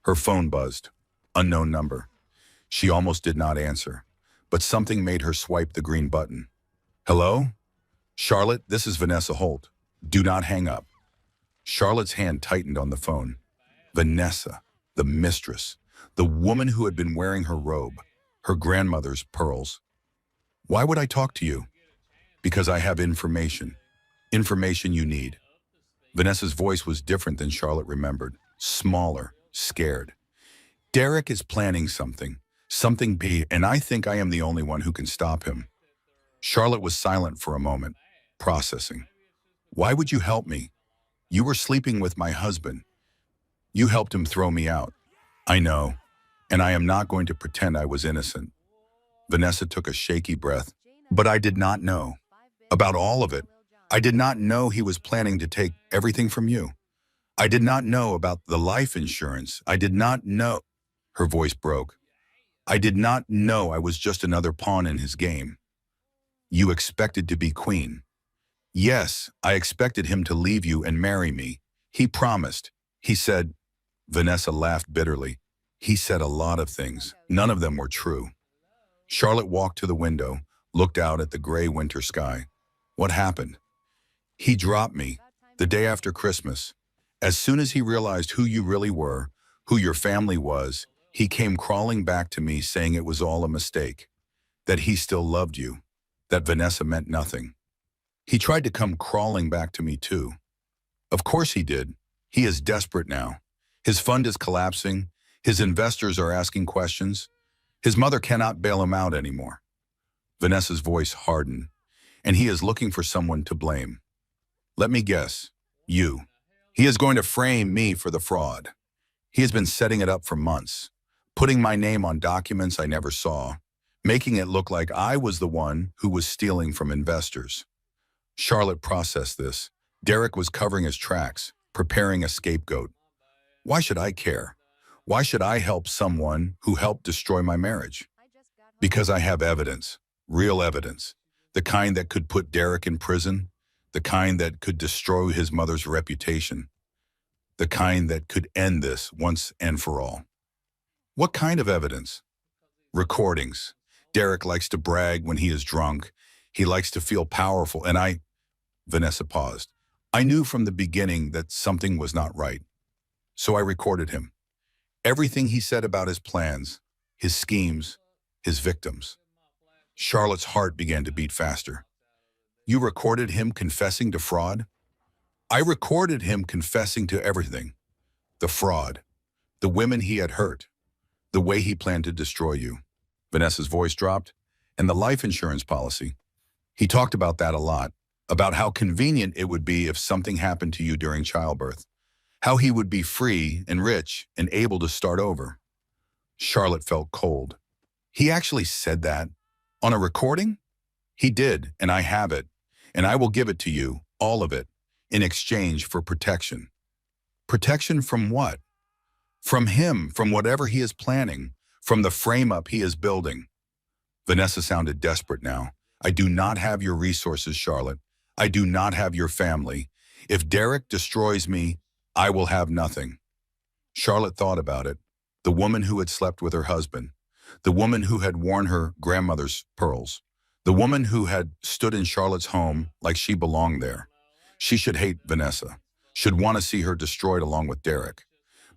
Her phone buzzed. Unknown number. She almost did not answer, but something made her swipe the green button. "Hello? Charlotte, this is Vanessa Holt. Do not hang up." Charlotte's hand tightened on the phone. Vanessa, the mistress, the woman who had been wearing her robe, her grandmother's pearls. "Why would I talk to you?" "Because I have information. Information you need." Vanessa's voice was different than Charlotte remembered. Smaller, scared. "Derek is planning something big, and I think I am the only one who can stop him." Charlotte was silent for a moment, processing. "Why would you help me? You were sleeping with my husband. You helped him throw me out." "I know, and I am not going to pretend I was innocent." Vanessa took a shaky breath. "But I did not know. About all of it. I did not know he was planning to take everything from you. I did not know about the life insurance. I did not know." Her voice broke. "I did not know I was just another pawn in his game." "You expected to be queen." "Yes, I expected him to leave you and marry me. He promised. He said—" Vanessa laughed bitterly. "He said a lot of things. None of them were true." Charlotte walked to the window, looked out at the gray winter sky. "What happened?" "He dropped me the day after Christmas. As soon as he realized who you really were, who your family was, he came crawling back to me saying it was all a mistake, that he still loved you, that Vanessa meant nothing. He tried to come crawling back to me too. Of course he did. He is desperate now. His fund is collapsing. His investors are asking questions. His mother cannot bail him out anymore." Vanessa's voice hardened. "And he is looking for someone to blame. Let me guess. You. He is going to frame me for the fraud. He has been setting it up for months, putting my name on documents I never saw, making it look like I was the one who was stealing from investors." Charlotte processed this. Derek was covering his tracks, preparing a scapegoat. "Why should I care? Why should I help someone who helped destroy my marriage?" Because I have evidence, real evidence, the kind that could put Derek in prison, the kind that could destroy his mother's reputation, the kind that could end this once and for all. What kind of evidence? Recordings. Derek likes to brag when he is drunk. He likes to feel powerful, and Vanessa paused. I knew from the beginning that something was not right. So I recorded him. Everything he said about his plans, his schemes, his victims. Charlotte's heart began to beat faster. You recorded him confessing to fraud? I recorded him confessing to everything. The fraud, the women he had hurt, the way he planned to destroy you. Vanessa's voice dropped. And the life insurance policy. He talked about that a lot, about how convenient it would be if something happened to you during childbirth, how he would be free and rich and able to start over. Charlotte felt cold. He actually said that? On a recording? He did, and I have it, and I will give it to you, all of it, in exchange for protection. Protection from what? From him, from whatever he is planning, from the frame-up he is building. Vanessa sounded desperate now. I do not have your resources, Charlotte. I do not have your family. If Derek destroys me, I will have nothing. Charlotte thought about it. The woman who had slept with her husband. The woman who had worn her grandmother's pearls. The woman who had stood in Charlotte's home like she belonged there. She should hate Vanessa, should want to see her destroyed along with Derek.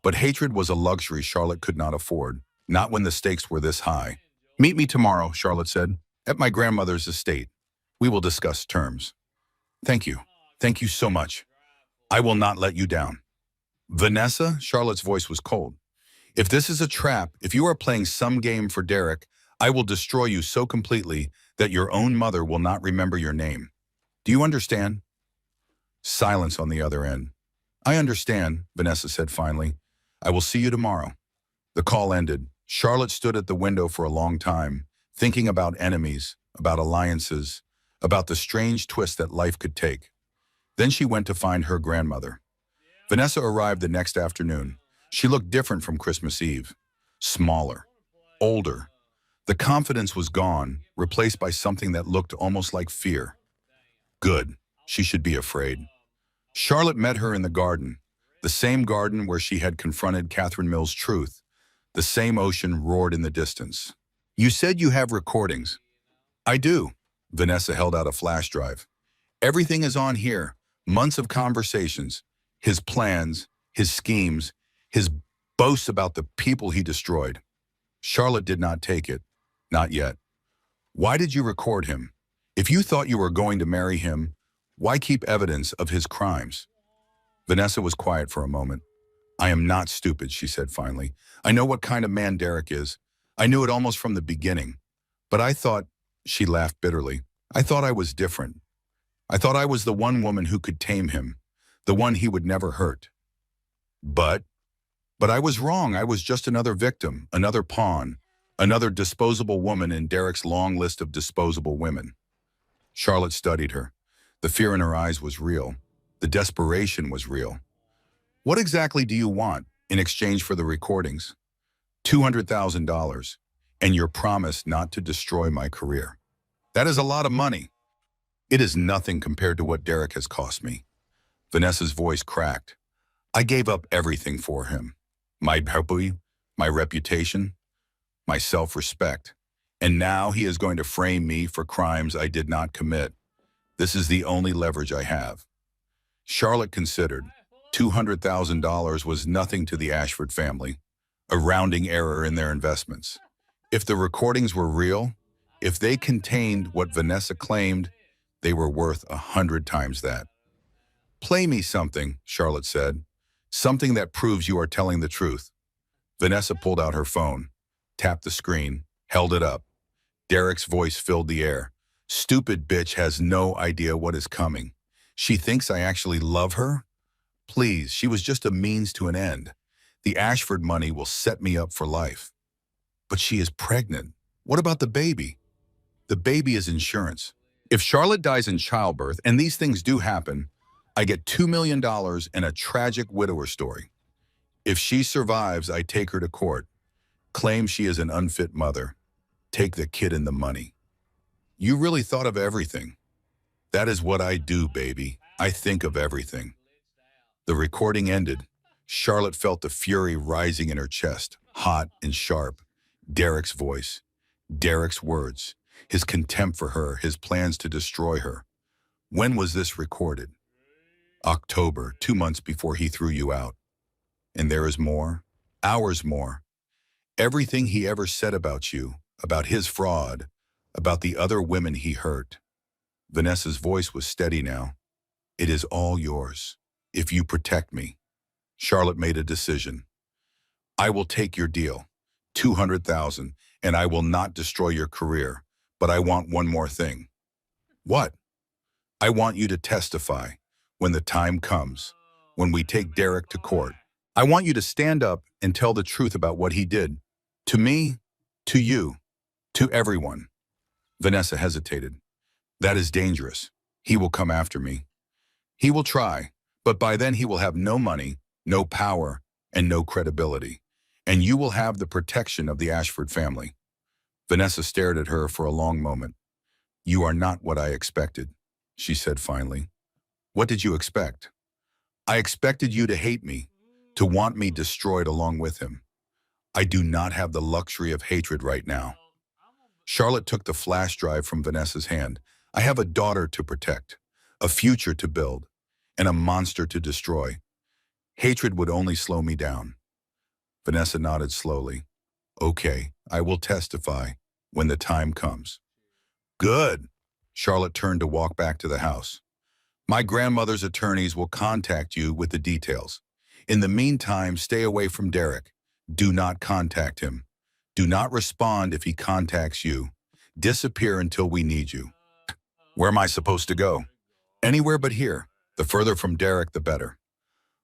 But hatred was a luxury Charlotte could not afford, not when the stakes were this high. Meet me tomorrow, Charlotte said, at my grandmother's estate. We will discuss terms. Thank you. Thank you so much. I will not let you down. Vanessa, Charlotte's voice was cold. If this is a trap, if you are playing some game for Derek, I will destroy you so completely that your own mother will not remember your name. Do you understand? Silence on the other end. I understand, Vanessa said finally. I will see you tomorrow. The call ended. Charlotte stood at the window for a long time, thinking about enemies, about alliances, about the strange twist that life could take. Then she went to find her grandmother. Vanessa arrived the next afternoon. She looked different from Christmas Eve. Smaller, older. The confidence was gone, replaced by something that looked almost like fear. Good. She should be afraid. Charlotte met her in the garden, the same garden where she had confronted Catherine Mill's truth. The same ocean roared in the distance. You said you have recordings. I do. Vanessa held out a flash drive. Everything is on here. Months of conversations. His plans, his schemes, his boasts about the people he destroyed. Charlotte did not take it. Not yet. Why did you record him? If you thought you were going to marry him, why keep evidence of his crimes? Vanessa was quiet for a moment. I am not stupid, she said finally. I know what kind of man Derek is. I knew it almost from the beginning. But I thought, she laughed bitterly, I thought I was different. I thought I was the one woman who could tame him, the one he would never hurt. But I was wrong. I was just another victim, another pawn, another disposable woman in Derek's long list of disposable women. Charlotte studied her. The fear in her eyes was real. The desperation was real. What exactly do you want in exchange for the recordings? $200,000 and your promise not to destroy my career. That is a lot of money. It is nothing compared to what Derek has cost me. Vanessa's voice cracked. I gave up everything for him. My happy, my reputation, my self-respect. And now he is going to frame me for crimes I did not commit. This is the only leverage I have. Charlotte considered. $200,000 was nothing to the Ashford family, a rounding error in their investments. If the recordings were real, if they contained what Vanessa claimed, they were worth 100 times that. Play me something, Charlotte said. Something that proves you are telling the truth. Vanessa pulled out her phone, tapped the screen, held it up. Derek's voice filled the air. Stupid bitch has no idea what is coming. She thinks I actually love her? Please, she was just a means to an end. The Ashford money will set me up for life. But she is pregnant. What about the baby? The baby is insurance. If Charlotte dies in childbirth, and these things do happen, I get $2 million and a tragic widower story. If she survives, I take her to court, claim she is an unfit mother. take the kid and the money. You really thought of everything. That is what I do, baby. I think of everything. The recording ended. Charlotte felt the fury rising in her chest, hot and sharp. Derek's voice, Derek's words, his contempt for her, his plans to destroy her. When was this recorded? October, 2 months before he threw you out. And there is more, hours more. Everything he ever said about you, about his fraud, about the other women he hurt. Vanessa's voice was steady now. It is all yours, if you protect me. Charlotte made a decision. I will take your deal, 200,000, and I will not destroy your career, but I want one more thing. What? I want you to testify when the time comes, when we take Derek to court. I want you to stand up and tell the truth about what he did. To me, to you, to everyone. Vanessa hesitated. That is dangerous. He will come after me. He will try, but by then he will have no money, no power, and no credibility. And you will have the protection of the Ashford family. Vanessa stared at her for a long moment. You are not what I expected, she said finally. What did you expect? I expected you to hate me, to want me destroyed along with him. I do not have the luxury of hatred right now. Charlotte took the flash drive from Vanessa's hand. I have a daughter to protect, a future to build, and a monster to destroy. Hatred would only slow me down. Vanessa nodded slowly. Okay, I will testify when the time comes. Good. Charlotte turned to walk back to the house. My grandmother's attorneys will contact you with the details. In the meantime, stay away from Derek. Do not contact him. Do not respond if he contacts you. Disappear until we need you. Where am I supposed to go? Anywhere but here. The further from Derek, the better.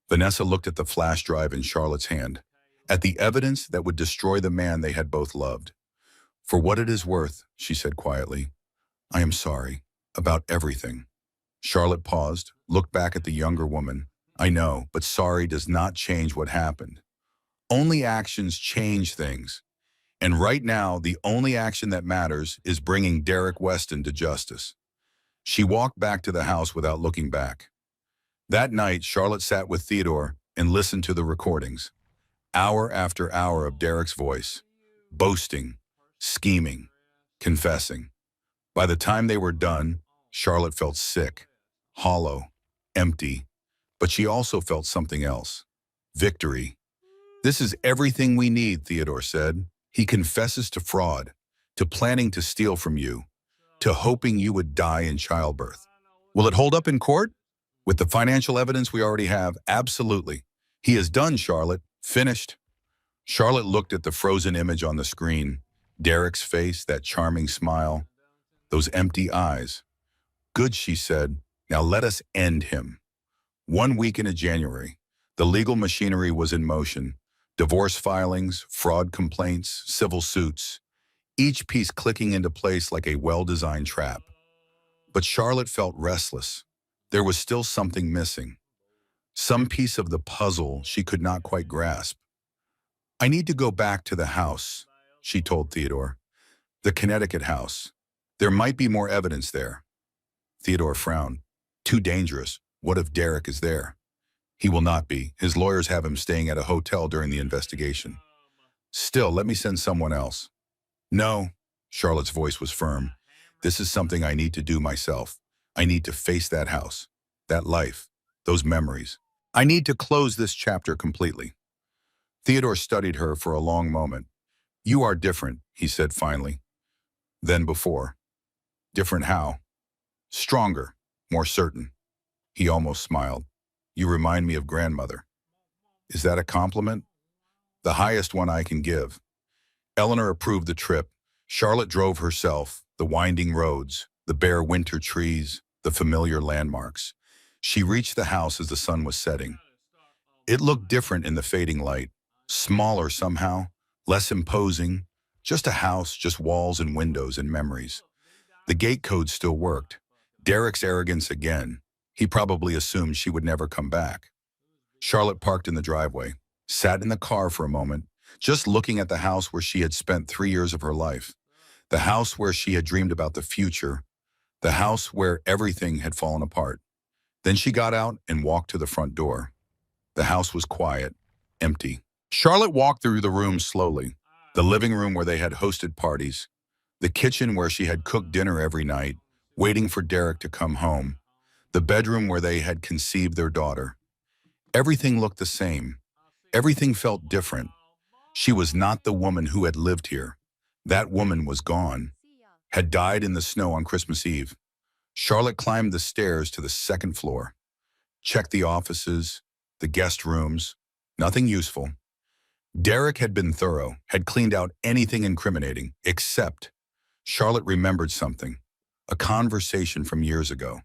Vanessa looked at the flash drive in Charlotte's hand, at the evidence that would destroy the man they had both loved. For what it is worth, she said quietly, I am sorry about everything. Charlotte paused, looked back at the younger woman. I know, but sorry does not change what happened. Only actions change things. And right now, the only action that matters is bringing Derek Weston to justice. She walked back to the house without looking back. That night, Charlotte sat with Theodore and listened to the recordings. Hour after hour of Derek's voice, boasting, scheming, confessing. By the time they were done, Charlotte felt sick, hollow, empty, but she also felt something else. Victory. This is everything we need, Theodore said. He confesses to fraud, to planning to steal from you, to hoping you would die in childbirth. Will it hold up in court? With the financial evidence we already have, absolutely. He is done, Charlotte. Finished. Charlotte looked at the frozen image on the screen. Derek's face, that charming smile, those empty eyes. Good, she said. Now let us end him. 1 week into January, the legal machinery was in motion. Divorce filings, fraud complaints, civil suits, each piece clicking into place like a well-designed trap. But Charlotte felt restless. There was still something missing. Some piece of the puzzle she could not quite grasp. I need to go back to the house, she told Theodore. The Connecticut house. There might be more evidence there. Theodore frowned. Too dangerous. What if Derek is there? He will not be. His lawyers have him staying at a hotel during the investigation. Still, let me send someone else. No, Charlotte's voice was firm. This is something I need to do myself. I need to face that house, that life, those memories. I need to close this chapter completely. Theodore studied her for a long moment. You are different, he said finally, than before. Different how? Stronger, more certain. He almost smiled. You remind me of grandmother. Is that a compliment? The highest one I can give. Eleanor approved the trip. Charlotte drove herself, the winding roads, the bare winter trees, the familiar landmarks. She reached the house as the sun was setting. It looked different in the fading light, smaller somehow, less imposing, just a house, just walls and windows and memories. The gate code still worked. Derek's arrogance again. He probably assumed she would never come back. Charlotte parked in the driveway, sat in the car for a moment, just looking at the house where she had spent 3 years of her life. The house where she had dreamed about the future, the house where everything had fallen apart. Then she got out and walked to the front door. The house was quiet, empty. Charlotte walked through the room slowly. The living room where they had hosted parties, the kitchen where she had cooked dinner every night, waiting for Derek to come home, the bedroom where they had conceived their daughter. Everything looked the same. Everything felt different. She was not the woman who had lived here. That woman was gone, had died in the snow on Christmas Eve. Charlotte climbed the stairs to the second floor, checked the offices, the guest rooms. Nothing useful. Derek had been thorough, had cleaned out anything incriminating, except Charlotte remembered something, a conversation from years ago.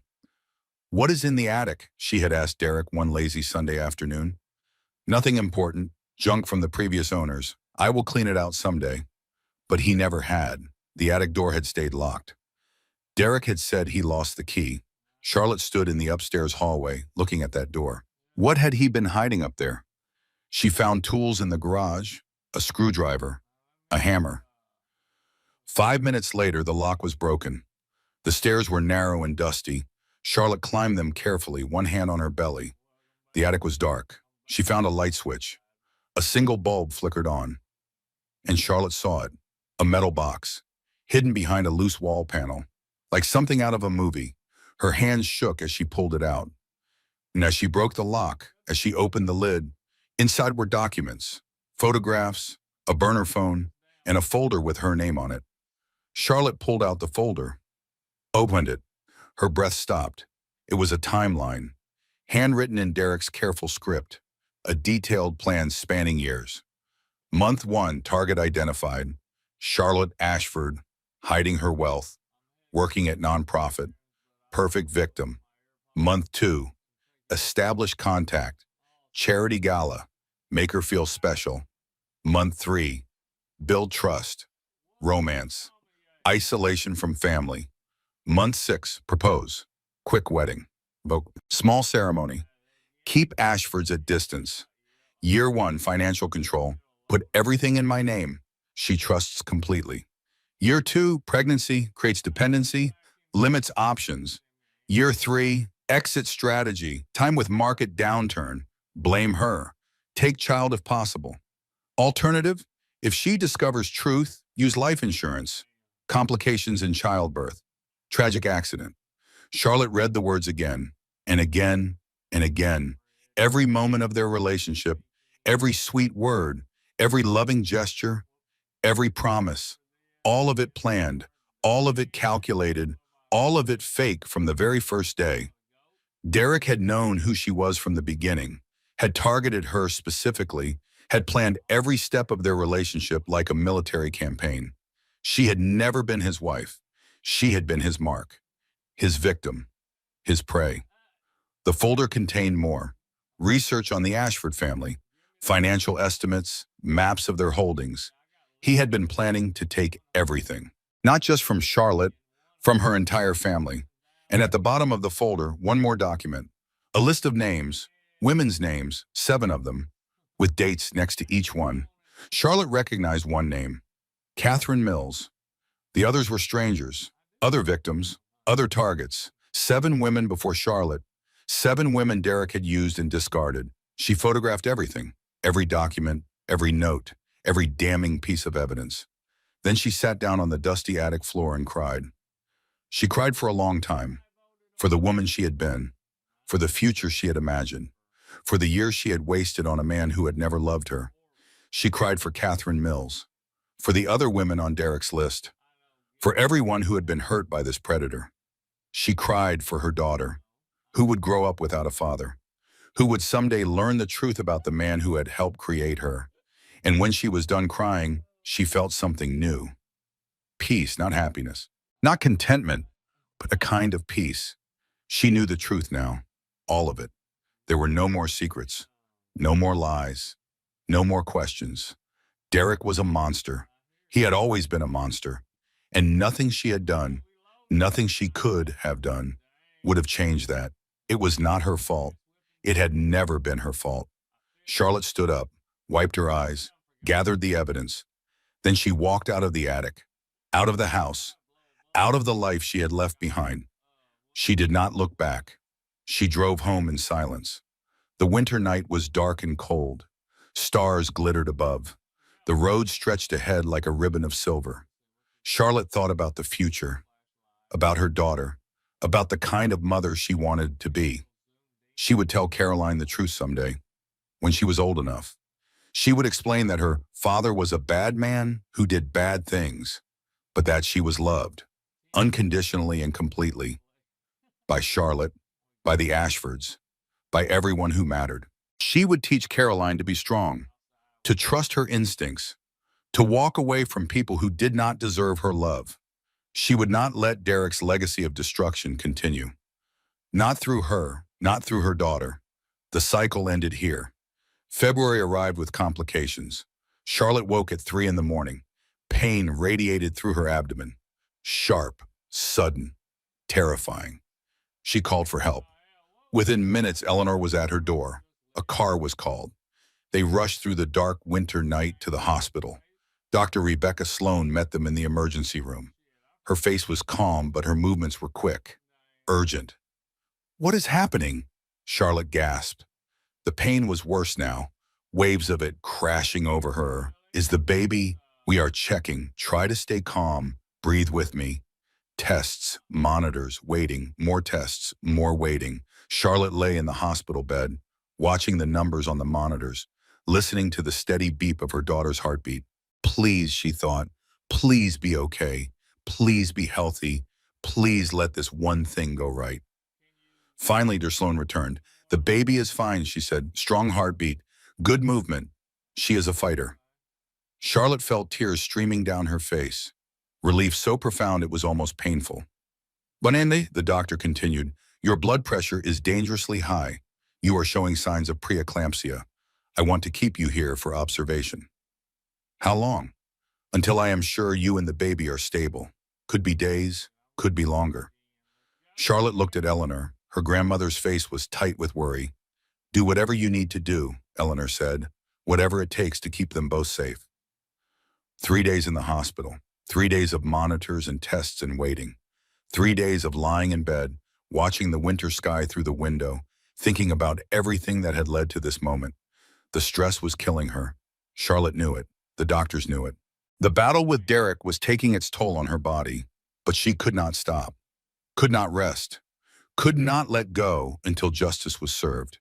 "What is in the attic?" she had asked Derek one lazy Sunday afternoon. "Nothing important, junk from the previous owners. I will clean it out someday." But he never had. The attic door had stayed locked. Derek had said he lost the key. Charlotte stood in the upstairs hallway, looking at that door. What had he been hiding up there? She found tools in the garage, a screwdriver, a hammer. 5 minutes later, the lock was broken. The stairs were narrow and dusty. Charlotte climbed them carefully, one hand on her belly. The attic was dark. She found a light switch. A single bulb flickered on. And Charlotte saw it, a metal box, hidden behind a loose wall panel, like something out of a movie. Her hands shook as she pulled it out. And as she broke the lock, as she opened the lid, inside were documents, photographs, a burner phone, and a folder with her name on it. Charlotte pulled out the folder, opened it. Her breath stopped. It was a timeline, handwritten in Derek's careful script, a detailed plan spanning years. Month 1, target identified. Charlotte Ashford, hiding her wealth, working at nonprofit, perfect victim. Month 2, established contact, charity gala, make her feel special. Month 3, build trust, romance, isolation from family. Month 6, propose, quick wedding, small ceremony, keep Ashfords at distance. Year 1, financial control, put everything in my name. She trusts completely. Year 2, pregnancy, creates dependency, limits options. Year 3, exit strategy, time with market downturn, blame her, take child if possible. Alternative, if she discovers truth, use life insurance, complications in childbirth, tragic accident. Charlotte read the words again, and again, and again. Every moment of their relationship, every sweet word, every loving gesture, every promise, all of it planned, all of it calculated, all of it fake from the very first day. Derek had known who she was from the beginning, had targeted her specifically, had planned every step of their relationship like a military campaign. She had never been his wife. She had been his mark, his victim, his prey. The folder contained more. Research on the Ashford family, financial estimates, maps of their holdings. He had been planning to take everything, not just from Charlotte, from her entire family. And at the bottom of the folder, one more document, a list of names, women's names, 7 of them, with dates next to each one. Charlotte recognized one name, Catherine Mills. The others were strangers, other victims, other targets. 7 women before Charlotte, 7 women Derek had used and discarded. She photographed everything, every document, every note, every damning piece of evidence. Then she sat down on the dusty attic floor and cried. She cried for a long time, for the woman she had been, for the future she had imagined, for the years she had wasted on a man who had never loved her. She cried for Catherine Mills, for the other women on Derek's list, for everyone who had been hurt by this predator. She cried for her daughter, who would grow up without a father, who would someday learn the truth about the man who had helped create her. And when she was done crying, she felt something new. Peace, not happiness. Not contentment, but a kind of peace. She knew the truth now, all of it. There were no more secrets, no more lies, no more questions. Derek was a monster. He had always been a monster. And nothing she had done, nothing she could have done, would have changed that. It was not her fault. It had never been her fault. Charlotte stood up, wiped her eyes, gathered the evidence. Then she walked out of the attic. out of the house, out of the life she had left behind. She did not look back. She drove home in silence. The winter night was dark and cold. Stars glittered above. The road stretched ahead like a ribbon of silver. Charlotte thought about the future, about her daughter, about the kind of mother she wanted to be. She would tell Caroline the truth someday, when she was old enough. She would explain that her father was a bad man who did bad things, but that she was loved, unconditionally and completely, by Charlotte, by the Ashfords, by everyone who mattered. She would teach Caroline to be strong, to trust her instincts, to walk away from people who did not deserve her love. She would not let Derek's legacy of destruction continue. Not through her, not through her daughter. The cycle ended here. February arrived with complications. Charlotte woke at 3 in the morning. Pain radiated through her abdomen. Sharp, sudden, terrifying. She called for help. Within minutes, Eleanor was at her door. A car was called. They rushed through the dark winter night to the hospital. Dr. Rebecca Sloan met them in the emergency room. Her face was calm, but her movements were quick, urgent. "What is happening?" Charlotte gasped. The pain was worse now, waves of it crashing over her. "Is the baby?" "We are checking. Try to stay calm. Breathe with me." Tests, monitors, waiting, more tests, more waiting. Charlotte lay in the hospital bed, watching the numbers on the monitors, listening to the steady beep of her daughter's heartbeat. Please, she thought, please be okay. Please be healthy. Please let this one thing go right. Finally, Der Sloan returned. "The baby is fine," she said. "Strong heartbeat. Good movement. She is a fighter." Charlotte felt tears streaming down her face. Relief so profound it was almost painful. "Bonende," the doctor continued, "your blood pressure is dangerously high. You are showing signs of preeclampsia. I want to keep you here for observation." "How long?" "Until I am sure you and the baby are stable. Could be days, could be longer." Charlotte looked at Eleanor. Her grandmother's face was tight with worry. "Do whatever you need to do," Eleanor said, "whatever it takes to keep them both safe." 3 days in the hospital, 3 days of monitors and tests and waiting, 3 days of lying in bed, watching the winter sky through the window, thinking about everything that had led to this moment. The stress was killing her. Charlotte knew it. The doctors knew it. The battle with Derek was taking its toll on her body, but she could not stop, could not rest, could not let go until justice was served.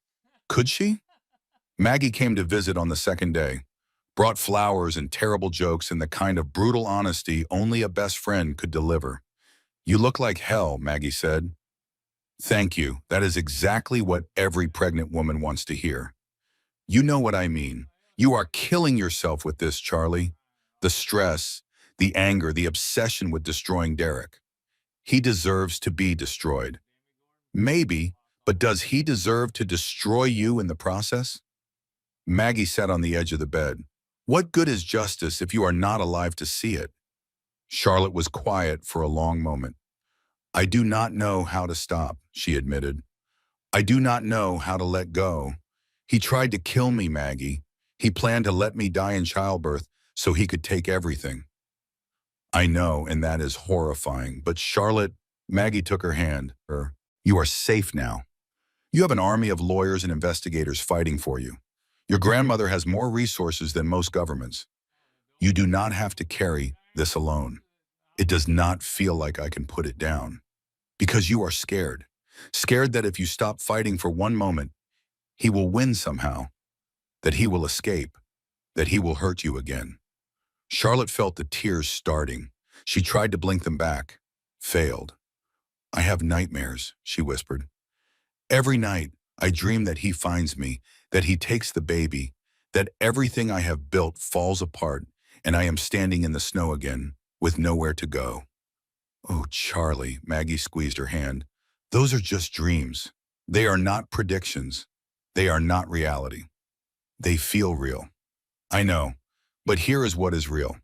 Could she? Maggie came to visit on the second day, brought flowers and terrible jokes and the kind of brutal honesty only a best friend could deliver. "You look like hell," Maggie said. "Thank you. That is exactly what every pregnant woman wants to hear." "You know what I mean. You are killing yourself with this, Charlie. The stress, the anger, the obsession with destroying Derek. He deserves to be destroyed." "Maybe, but does he deserve to destroy you in the process?" Maggie sat on the edge of the bed. "What good is justice if you are not alive to see it?" Charlotte was quiet for a long moment. "I do not know how to stop," she admitted. "I do not know how to let go. He tried to kill me, Maggie. He planned to let me die in childbirth so he could take everything." "I know, and that is horrifying. But Charlotte," Maggie took her hand, "you are safe now. You have an army of lawyers and investigators fighting for you. Your grandmother has more resources than most governments. You do not have to carry this alone. It does not feel like I can put it down. Because you are scared. Scared that if you stop fighting for one moment, he will win somehow, that he will escape, that he will hurt you again." Charlotte felt the tears starting. She tried to blink them back. Failed. "I have nightmares," she whispered. "Every night, I dream that he finds me, that he takes the baby, that everything I have built falls apart, and I am standing in the snow again, with nowhere to go." "Oh, Charlie," Maggie squeezed her hand. "Those are just dreams. They are not predictions. They are not reality. They feel real." "I know, but here is what is real.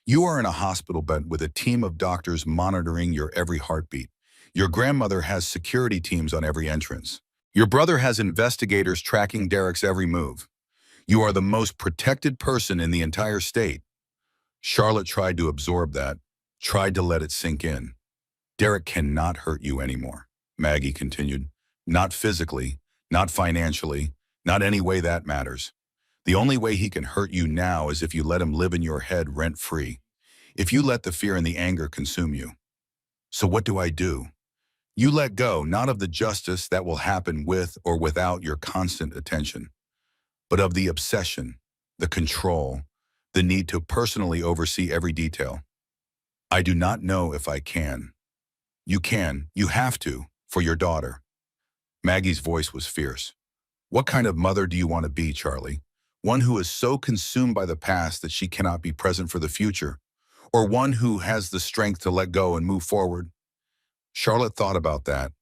You are in a hospital bed with a team of doctors monitoring your every heartbeat. Your grandmother has security teams on every entrance. Your brother has investigators tracking Derek's every move. You are the most protected person in the entire state." Charlotte tried to absorb that. tried to let it sink in. Derek cannot hurt you anymore, Maggie continued. Not physically, not financially, not any way that matters. The only way he can hurt you now is if you let him live in your head rent-free. If you let the fear and the anger consume you. So what do I do? You let go, not of the justice that will happen with or without your constant attention, but of the obsession, the control, the need to personally oversee every detail. I do not know if I can. You can, you have to, for your daughter. Maggie's voice was fierce. What kind of mother do you want to be, Charlie? One who is so consumed by the past that she cannot be present for the future? Or one who has the strength to let go and move forward? Charlotte thought about that,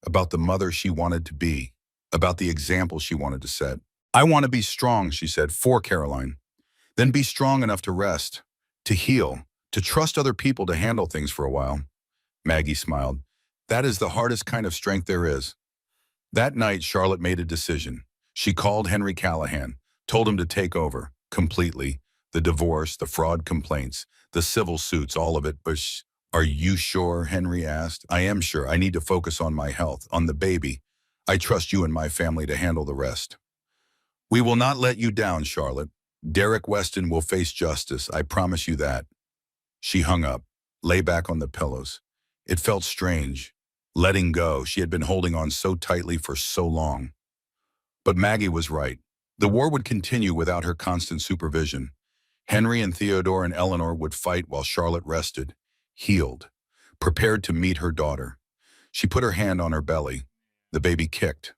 about the mother she wanted to be, about the example she wanted to set. I want to be strong, she said, for Caroline. Then be strong enough to rest, to heal, to trust other people to handle things for a while. Maggie smiled. That is the hardest kind of strength there is. That night, Charlotte made a decision. She called Henry Callahan, told him to take over, completely. The divorce, the fraud complaints, the civil suits, all of it. But are you sure? Henry asked. I am sure. I need to focus on my health, on the baby. I trust you and my family to handle the rest. We will not let you down, Charlotte. Derek Weston will face justice. I promise you that. She hung up, lay back on the pillows. It felt strange. Letting go. She had been holding on so tightly for so long. But Maggie was right. The war would continue without her constant supervision. Henry and Theodore and Eleanor would fight while Charlotte rested, healed, prepared to meet her daughter. She put her hand on her belly. The baby kicked.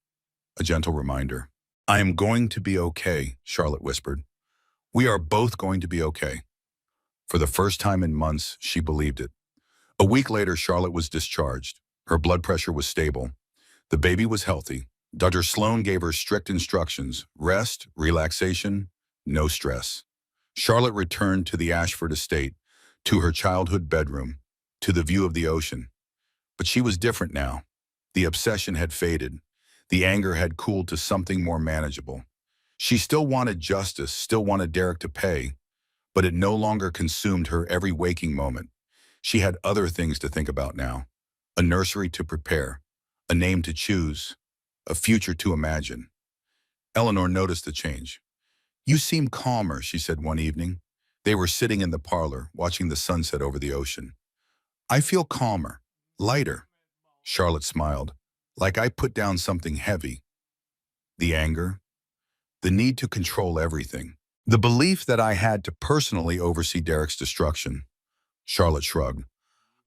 A gentle reminder. I am going to be okay, Charlotte whispered. We are both going to be okay. For the first time in months, she believed it. A week later, Charlotte was discharged. Her blood pressure was stable. The baby was healthy. Dr. Sloan gave her strict instructions: rest, relaxation, no stress. Charlotte returned to the Ashford estate, to her childhood bedroom, to the view of the ocean. But she was different now. The obsession had faded. The anger had cooled to something more manageable. She still wanted justice, still wanted Derek to pay, but it no longer consumed her every waking moment. She had other things to think about now. A nursery to prepare, a name to choose, a future to imagine. Eleanor noticed the change. You seem calmer, she said one evening. They were sitting in the parlor, watching the sunset over the ocean. I feel calmer, lighter. Charlotte smiled, like I put down something heavy. The anger, the need to control everything, the belief that I had to personally oversee Derek's destruction. Charlotte shrugged.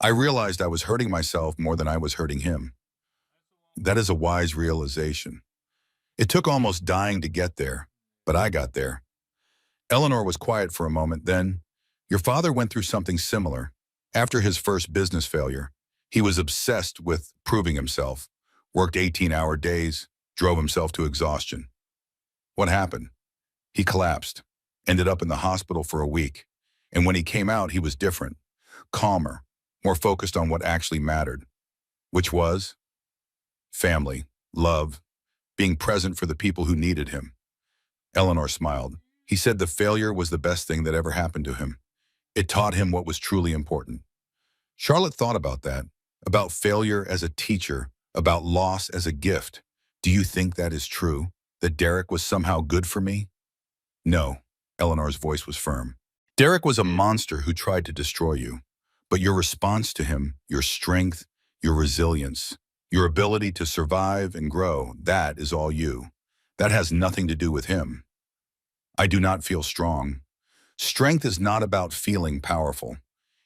I realized I was hurting myself more than I was hurting him. That is a wise realization. It took almost dying to get there, but I got there. Eleanor was quiet for a moment, then, your father went through something similar. After his first business failure, he was obsessed with proving himself, worked 18-hour days, drove himself to exhaustion. What happened? He collapsed, ended up in the hospital for a week, and when he came out, he was different, calmer, more focused on what actually mattered, which was family, love, being present for the people who needed him. Eleanor smiled. He said the failure was the best thing that ever happened to him. It taught him what was truly important. Charlotte thought about that, about failure as a teacher, about loss as a gift. Do you think that is true, that Derek was somehow good for me? No, Eleanor's voice was firm. Derek was a monster who tried to destroy you. But your response to him, your strength, your resilience, your ability to survive and grow, that is all you. That has nothing to do with him. I do not feel strong. Strength is not about feeling powerful.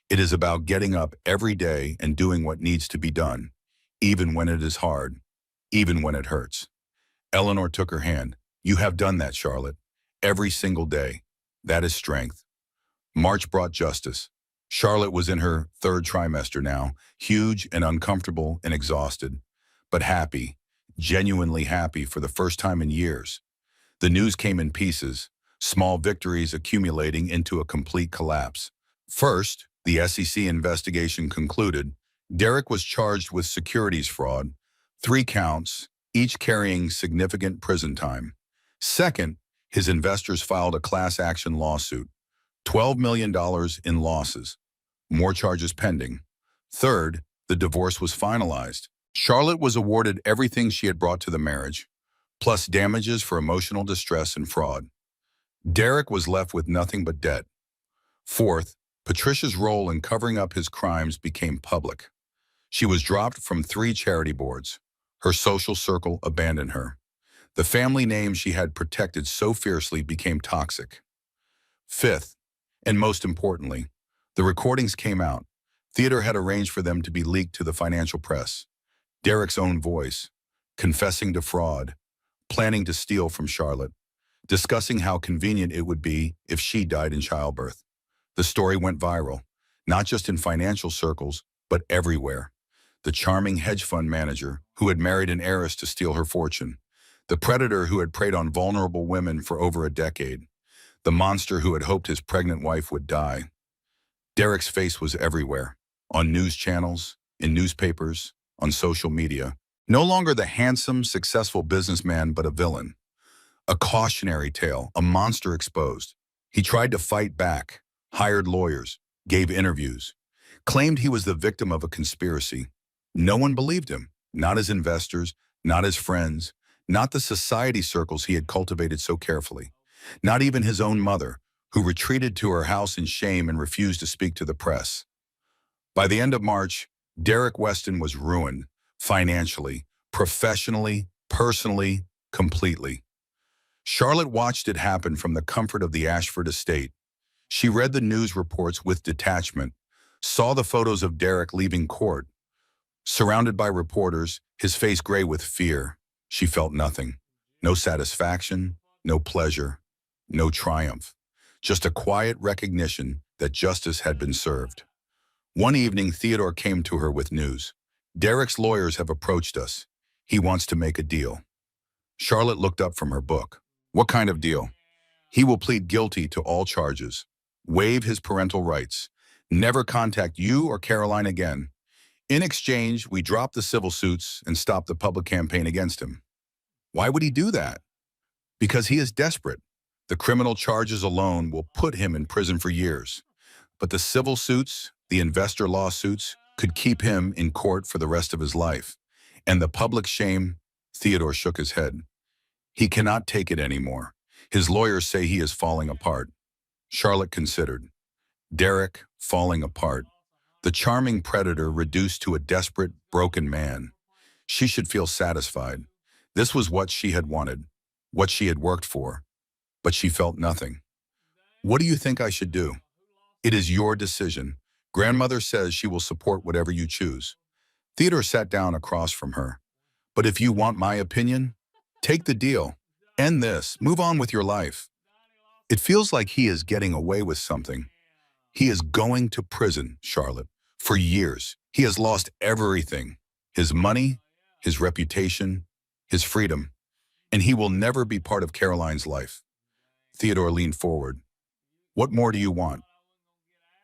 It is about getting up every day and doing what needs to be done, even when it is hard, even when it hurts. Eleanor took her hand. You have done that, Charlotte. Every single day. That is strength. March brought justice. Charlotte was in her third trimester now, huge and uncomfortable and exhausted, but happy, genuinely happy for the first time in years. The news came in pieces, small victories accumulating into a complete collapse. First, the SEC investigation concluded. Derek was charged with securities fraud, 3 counts, each carrying significant prison time. Second, his investors filed a class action lawsuit, $12 million in losses. more charges pending. Third, the divorce was finalized. Charlotte was awarded everything she had brought to the marriage, plus damages for emotional distress and fraud. Derek was left with nothing but debt. Fourth, Patricia's role in covering up his crimes became public. She was dropped from 3 charity boards. Her social circle abandoned her. The family name she had protected so fiercely became toxic. Fifth, and most importantly, the recordings came out. Theodore had arranged for them to be leaked to the financial press. Derek's own voice, confessing to fraud, planning to steal from Charlotte, discussing how convenient it would be if she died in childbirth. The story went viral, not just in financial circles, but everywhere. The charming hedge fund manager who had married an heiress to steal her fortune. The predator who had preyed on vulnerable women for over a decade. The monster who had hoped his pregnant wife would die. Derek's face was everywhere, on news channels, in newspapers, on social media. No longer the handsome, successful businessman, but a villain. A cautionary tale, a monster exposed. He tried to fight back, hired lawyers, gave interviews, claimed he was the victim of a conspiracy. No one believed him, not his investors, not his friends, not the society circles he had cultivated so carefully, not even his own mother, who retreated to her house in shame and refused to speak to the press. By the end of March, Derek Weston was ruined, financially, professionally, personally, completely. Charlotte watched it happen from the comfort of the Ashford estate. She read the news reports with detachment, saw the photos of Derek leaving court. Surrounded by reporters, his face gray with fear, she felt nothing. No satisfaction, no pleasure, no triumph. Just a quiet recognition that justice had been served. One evening, Theodore came to her with news. Derek's lawyers have approached us. He wants to make a deal. Charlotte looked up from her book. What kind of deal? He will plead guilty to all charges, waive his parental rights, never contact you or Caroline again. In exchange, we drop the civil suits and stop the public campaign against him. Why would he do that? Because he is desperate. The criminal charges alone will put him in prison for years. But the civil suits, the investor lawsuits, could keep him in court for the rest of his life. And the public shame, Theodore shook his head. He cannot take it anymore. His lawyers say he is falling apart. Charlotte considered. Derek falling apart. The charming predator reduced to a desperate, broken man. She should feel satisfied. This was what she had wanted, what she had worked for. But she felt nothing. What do you think I should do? It is your decision. Grandmother says she will support whatever you choose. Theodore sat down across from her. But if you want my opinion, take the deal. End this. Move on with your life. It feels like he is getting away with something. He is going to prison, Charlotte. For years, he has lost everything. His money, his reputation, his freedom. And he will never be part of Caroline's life. Theodore leaned forward. What more do you want?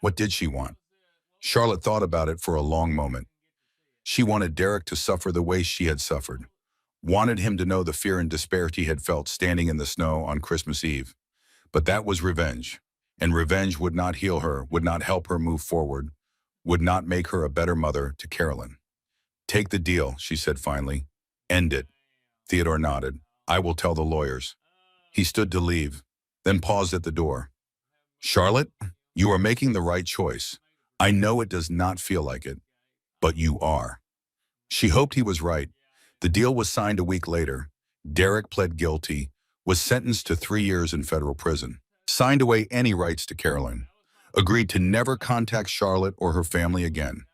What did she want? Charlotte thought about it for a long moment. She wanted Derek to suffer the way she had suffered. Wanted him to know the fear and despair he had felt standing in the snow on Christmas Eve. But that was revenge. And revenge would not heal her, would not help her move forward, would not make her a better mother to Carolyn. Take the deal, she said finally. End it. Theodore nodded. I will tell the lawyers. He stood to leave, then paused at the door. Charlotte, you are making the right choice. I know it does not feel like it, but you are. She hoped he was right. The deal was signed a week later. Derek pled guilty, was sentenced to 3 years in federal prison, signed away any rights to Caroline, agreed to never contact Charlotte or her family again.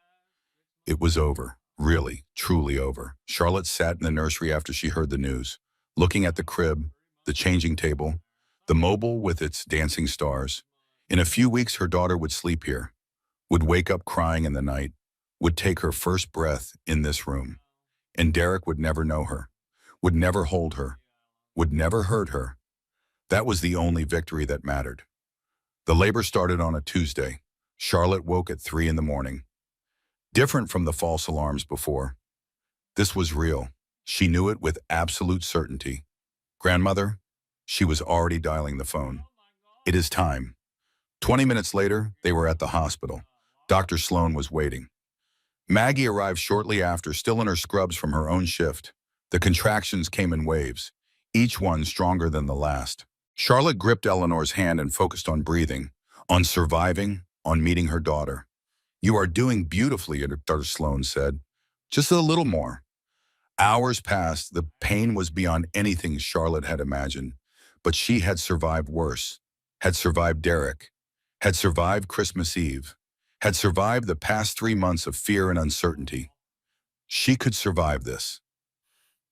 It was over, really, truly over. Charlotte sat in the nursery after she heard the news, looking at the crib, the changing table, the mobile with its dancing stars. In a few weeks, her daughter would sleep here, would wake up crying in the night, would take her first breath in this room. And Derek would never know her, would never hold her, would never hurt her. That was the only victory that mattered. The labor started on a Tuesday. Charlotte woke at 3 in the morning. Different from the false alarms before. This was real. She knew it with absolute certainty. Grandmother, she was already dialing the phone. It is time. 20 minutes later, they were at the hospital. Dr. Sloan was waiting. Maggie arrived shortly after, still in her scrubs from her own shift. The contractions came in waves, each one stronger than the last. Charlotte gripped Eleanor's hand and focused on breathing, on surviving, on meeting her daughter. "You are doing beautifully," Dr. Sloan said. "Just a little more." Hours passed. The pain was beyond anything Charlotte had imagined. But she had survived worse, had survived Derek, had survived Christmas Eve, had survived the past 3 months of fear and uncertainty. She could survive this.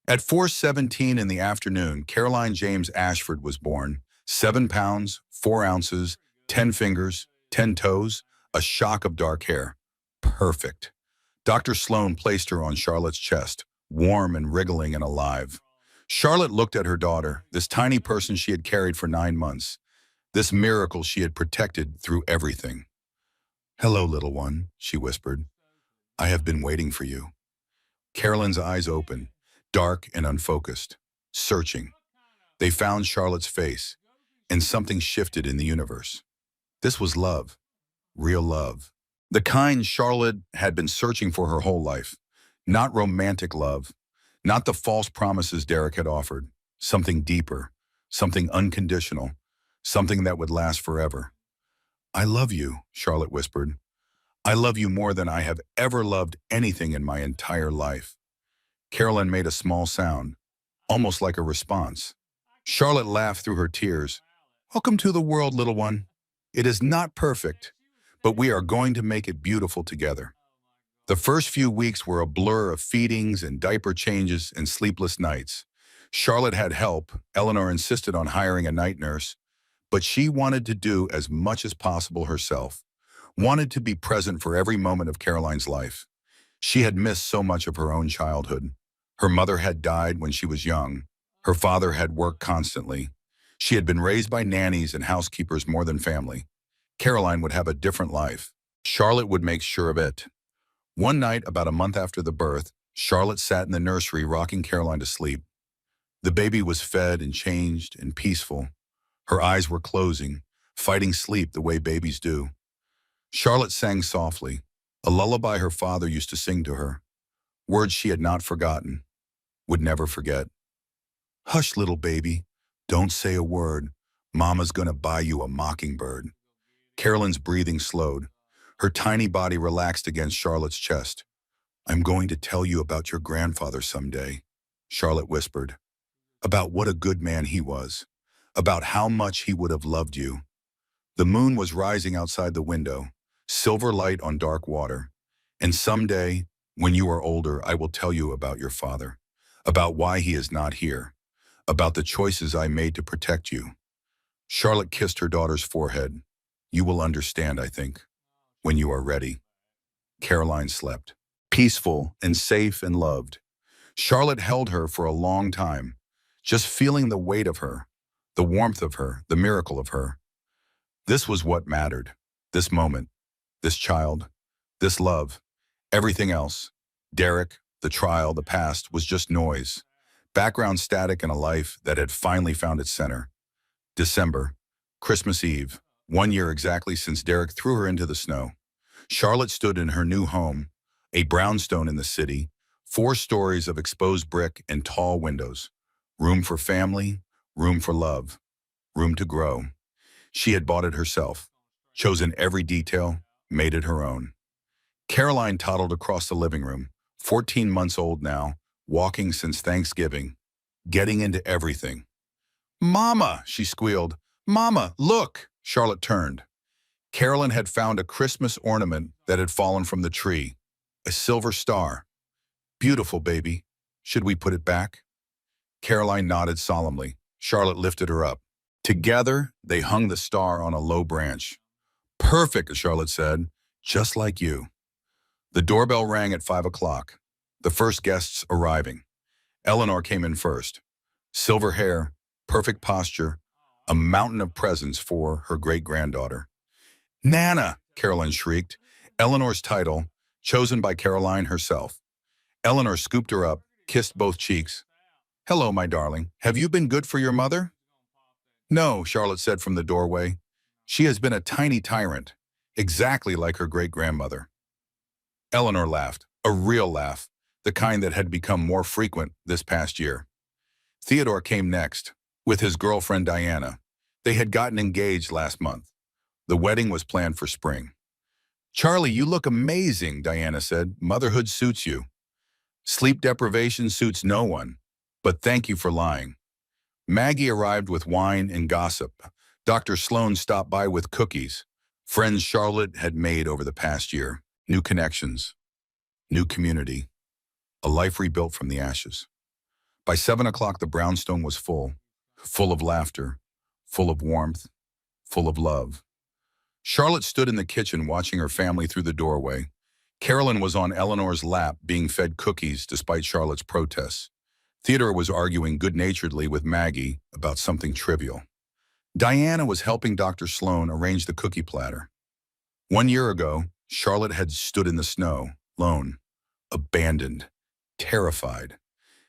At 4:17 in the afternoon, Caroline James Ashford was born. 7 pounds, 4 ounces, 10 fingers, 10 toes, a shock of dark hair. Perfect. Dr. Sloan placed her on Charlotte's chest, warm and wriggling and alive. Charlotte looked at her daughter, this tiny person she had carried for 9 months, this miracle she had protected through everything. "Hello, little one," she whispered. "I have been waiting for you." Carolyn's eyes opened, dark and unfocused, searching. They found Charlotte's face, and something shifted in the universe. This was love, real love. The kind Charlotte had been searching for her whole life. Not romantic love, not the false promises Derek had offered. Something deeper, something unconditional, something that would last forever. "I love you," Charlotte whispered. "I love you more than I have ever loved anything in my entire life." Carolyn made a small sound, almost like a response. Charlotte laughed through her tears. "Welcome to the world, little one. It is not perfect, but we are going to make it beautiful together." The first few weeks were a blur of feedings and diaper changes and sleepless nights. Charlotte had help. Eleanor insisted on hiring a night nurse, but she wanted to do as much as possible herself, wanted to be present for every moment of Caroline's life. She had missed so much of her own childhood. Her mother had died when she was young. Her father had worked constantly. She had been raised by nannies and housekeepers more than family. Caroline would have a different life. Charlotte would make sure of it. One night, about a month after the birth, Charlotte sat in the nursery rocking Caroline to sleep. The baby was fed and changed and peaceful. Her eyes were closing, fighting sleep the way babies do. Charlotte sang softly, a lullaby her father used to sing to her, words she had not forgotten, would never forget. "Hush, little baby, don't say a word. Mama's gonna buy you a mockingbird." Carolyn's breathing slowed. Her tiny body relaxed against Charlotte's chest. "I'm going to tell you about your grandfather someday," Charlotte whispered. "About what a good man he was. About how much he would have loved you." The moon was rising outside the window, silver light on dark water. "And someday, when you are older, I will tell you about your father, about why he is not here, about the choices I made to protect you." Charlotte kissed her daughter's forehead. "You will understand, I think, when you are ready." Caroline slept, peaceful and safe and loved. Charlotte held her for a long time, just feeling the weight of her, the warmth of her, the miracle of her. This was what mattered. This moment, this child, this love. Everything else, Derek, the trial, the past, was just noise. Background static in a life that had finally found its center. December, Christmas Eve, 1 year exactly since Derek threw her into the snow. Charlotte stood in her new home, a brownstone in the city, 4 stories of exposed brick and tall windows. Room for family, room for love, room to grow. She had bought it herself, chosen every detail, made it her own. Caroline toddled across the living room, 14 months old now, walking since Thanksgiving, getting into everything. "Mama," she squealed. "Mama, look!" Charlotte turned. Carolyn had found a Christmas ornament that had fallen from the tree, a silver star. "Beautiful, baby. Should we put it back?" Caroline nodded solemnly. Charlotte lifted her up. Together, they hung the star on a low branch. "Perfect," Charlotte said. "Just like you." The doorbell rang at 5 o'clock. The first guests arriving. Eleanor came in first. Silver hair, perfect posture, a mountain of presents for her great-granddaughter. "Nana!" Caroline shrieked. Eleanor's title, chosen by Caroline herself. Eleanor scooped her up, kissed both cheeks. "Hello, my darling. Have you been good for your mother?" "No," Charlotte said from the doorway. "She has been a tiny tyrant. exactly like her great-grandmother. Eleanor laughed, a real laugh, the kind that had become more frequent this past year. Theodore came next, with his girlfriend Diana. They had gotten engaged last month. The wedding was planned for spring. "Charlie, you look amazing," Diana said. "Motherhood suits you. Sleep deprivation suits no one. But thank you for lying." Maggie arrived with wine and gossip. Dr. Sloan stopped by with cookies. Friends Charlotte had made over the past year. New connections, new community, a life rebuilt from the ashes. By 7 o'clock, the brownstone was full, full of laughter, full of warmth, full of love. Charlotte stood in the kitchen watching her family through the doorway. Carolyn was on Eleanor's lap being fed cookies despite Charlotte's protests. Theodore was arguing good-naturedly with Maggie about something trivial. Diana was helping Dr. Sloan arrange the cookie platter. 1 year ago, Charlotte had stood in the snow, alone, abandoned, terrified.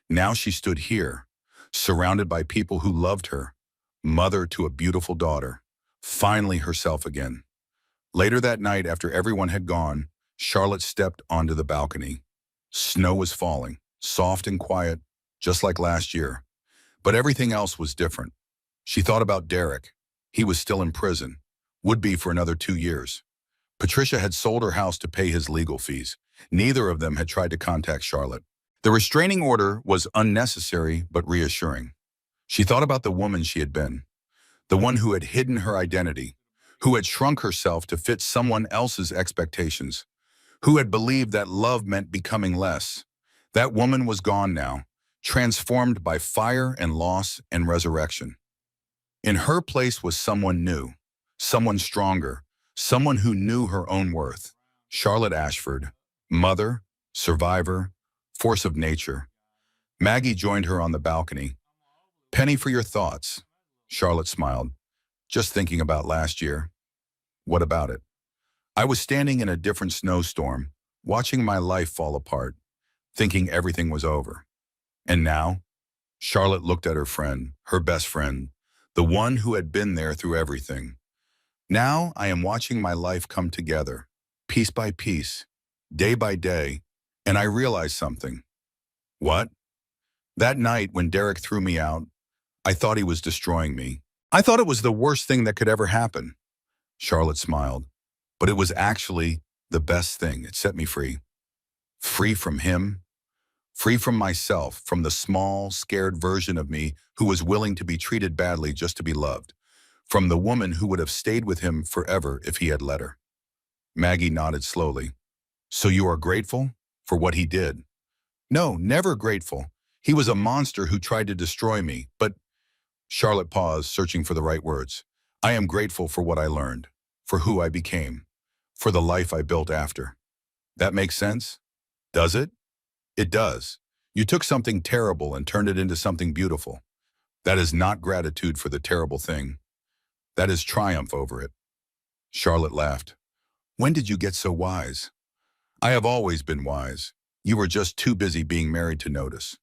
Now she stood here, surrounded by people who loved her, mother to a beautiful daughter, finally herself again. Later that night, after everyone had gone, Charlotte stepped onto the balcony. Snow was falling, soft and quiet, just like last year. But everything else was different. She thought about Derek. He was still in prison, would be for another 2 years. Patricia had sold her house to pay his legal fees. Neither of them had tried to contact Charlotte. The restraining order was unnecessary but reassuring. She thought about the woman she had been, the one who had hidden her identity, who had shrunk herself to fit someone else's expectations, who had believed that love meant becoming less. That woman was gone now, transformed by fire and loss and resurrection. In her place was someone new, someone stronger, someone who knew her own worth. Charlotte Ashford, mother, survivor, force of nature. Maggie joined her on the balcony. "Penny for your thoughts." Charlotte smiled. "Just thinking about last year." "What about it?" "I was standing in a different snowstorm, watching my life fall apart, thinking everything was over. And now?" Charlotte looked at her friend, her best friend, the one who had been there through everything. "Now I am watching my life come together, piece by piece, day by day, and I realized something." "What?" "That night when Derek threw me out, I thought he was destroying me. I thought it was the worst thing that could ever happen." Charlotte smiled. "But it was actually the best thing. It set me free. Free from him, free from myself, from the small, scared version of me who was willing to be treated badly just to be loved, from the woman who would have stayed with him forever if he had let her." Maggie nodded slowly. "So you are grateful for what he did?" "No, never grateful. He was a monster who tried to destroy me, but—" Charlotte paused, searching for the right words. "I am grateful for what I learned, for who I became, for the life I built after." That makes sense? Does it? It does. You took something terrible and turned it into something beautiful. That is not gratitude for the terrible thing. That is triumph over it. Charlotte laughed. "When did you get so wise?" "I have always been wise. You were just too busy being married to notice."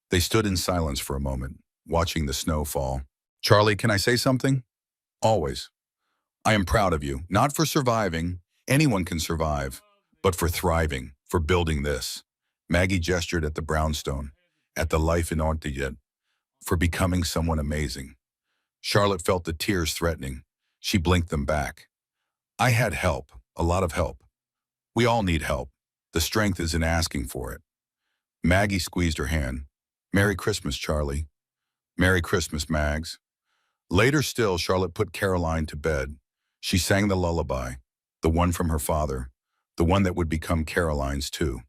They stood in silence for a moment, watching the snow fall. "Charlie, can I say something?" "Always. I am proud of you, not for surviving. Anyone can survive, but for thriving, for building this." Maggie gestured at the brownstone, at the life in Ortiguet, for becoming someone amazing. Charlotte felt the tears threatening. She blinked them back. "I had help, a lot of help. We all need help. The strength is in asking for it." Maggie squeezed her hand. "Merry Christmas, Charlie." "Merry Christmas, Mags." Later still, Charlotte put Caroline to bed. She sang the lullaby, the one from her father, the one that would become Caroline's too.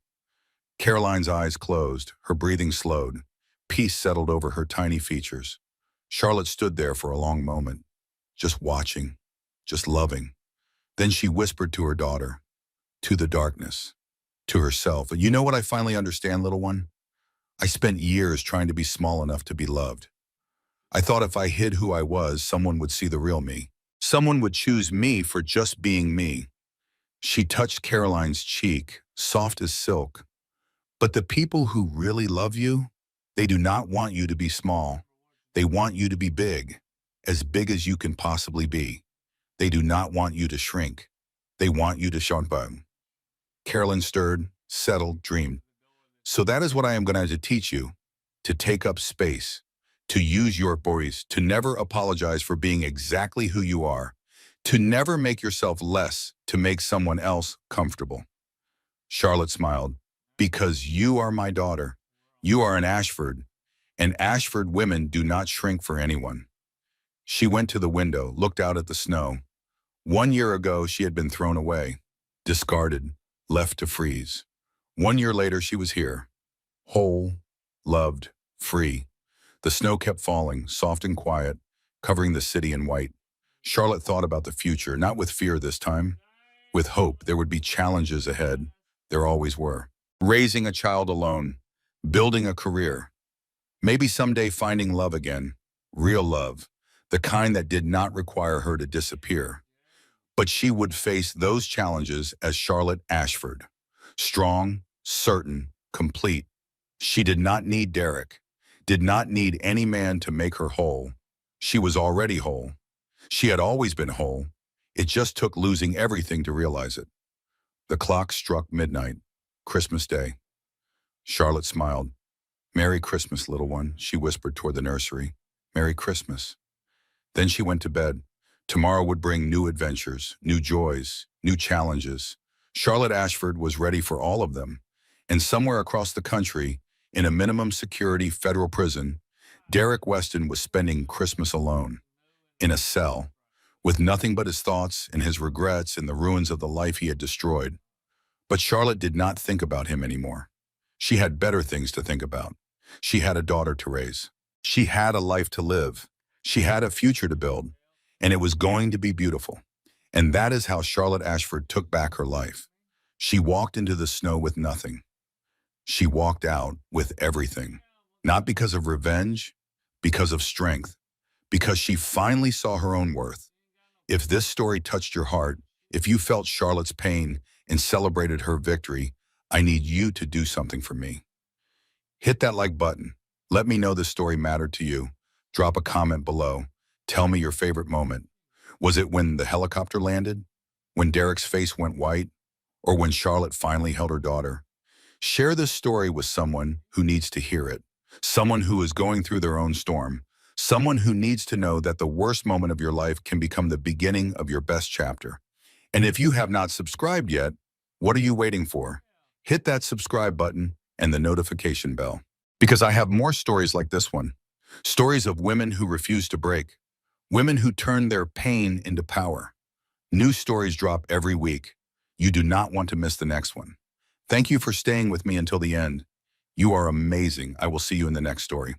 Caroline's eyes closed, her breathing slowed. Peace settled over her tiny features. Charlotte stood there for a long moment, just watching, just loving. Then she whispered to her daughter, to the darkness, to herself, "You know what I finally understand, little one? I spent years trying to be small enough to be loved. I thought if I hid who I was, someone would see the real me. Someone would choose me for just being me." She touched Caroline's cheek, soft as silk. "But the people who really love you, they do not want you to be small. They want you to be big as you can possibly be. They do not want you to shrink." They want you to shun them. Carolyn stirred, settled, dreamed. So that is what I am going to teach you, to take up space, to use your voice, to never apologize for being exactly who you are, to never make yourself less to make someone else comfortable. Charlotte smiled. Because you are my daughter. You are an Ashford, and Ashford women do not shrink for anyone. She went to the window, looked out at the snow. 1 year ago, she had been thrown away, discarded, left to freeze. 1 year later, she was here, whole, loved, free. The snow kept falling, soft and quiet, covering the city in white. Charlotte thought about the future, not with fear this time, with hope. There would be challenges ahead. There always were. Raising a child alone, building a career, maybe someday finding love again, real love, the kind that did not require her to disappear. But she would face those challenges as Charlotte Ashford, strong, certain, complete. She did not need Derek, did not need any man to make her whole. She was already whole. She had always been whole. It just took losing everything to realize it. The clock struck midnight, Christmas Day. Charlotte smiled. "Merry Christmas, little one," she whispered toward the nursery. "Merry Christmas." Then she went to bed. Tomorrow would bring new adventures, new joys, new challenges. Charlotte Ashford was ready for all of them. And somewhere across the country, in a minimum security federal prison, Derek Weston was spending Christmas alone, in a cell, with nothing but his thoughts and his regrets and the ruins of the life he had destroyed. But Charlotte did not think about him anymore. She had better things to think about. She had a daughter to raise. She had a life to live. She had a future to build, and it was going to be beautiful. And that is how Charlotte Ashford took back her life. She walked into the snow with nothing. She walked out with everything. Not because of revenge, because of strength, because she finally saw her own worth. If this story touched your heart, if you felt Charlotte's pain and celebrated her victory, I need you to do something for me. Hit that like button. Let me know this story mattered to you. Drop a comment below. Tell me your favorite moment. Was it when the helicopter landed? When Derek's face went white? Or when Charlotte finally held her daughter? Share this story with someone who needs to hear it. Someone who is going through their own storm. Someone who needs to know that the worst moment of your life can become the beginning of your best chapter. And if you have not subscribed yet, what are you waiting for? Hit that subscribe button and the notification bell. Because I have more stories like this one. Stories of women who refuse to break. Women who turn their pain into power. New stories drop every week. You do not want to miss the next one. Thank you for staying with me until the end. You are amazing. I will see you in the next story.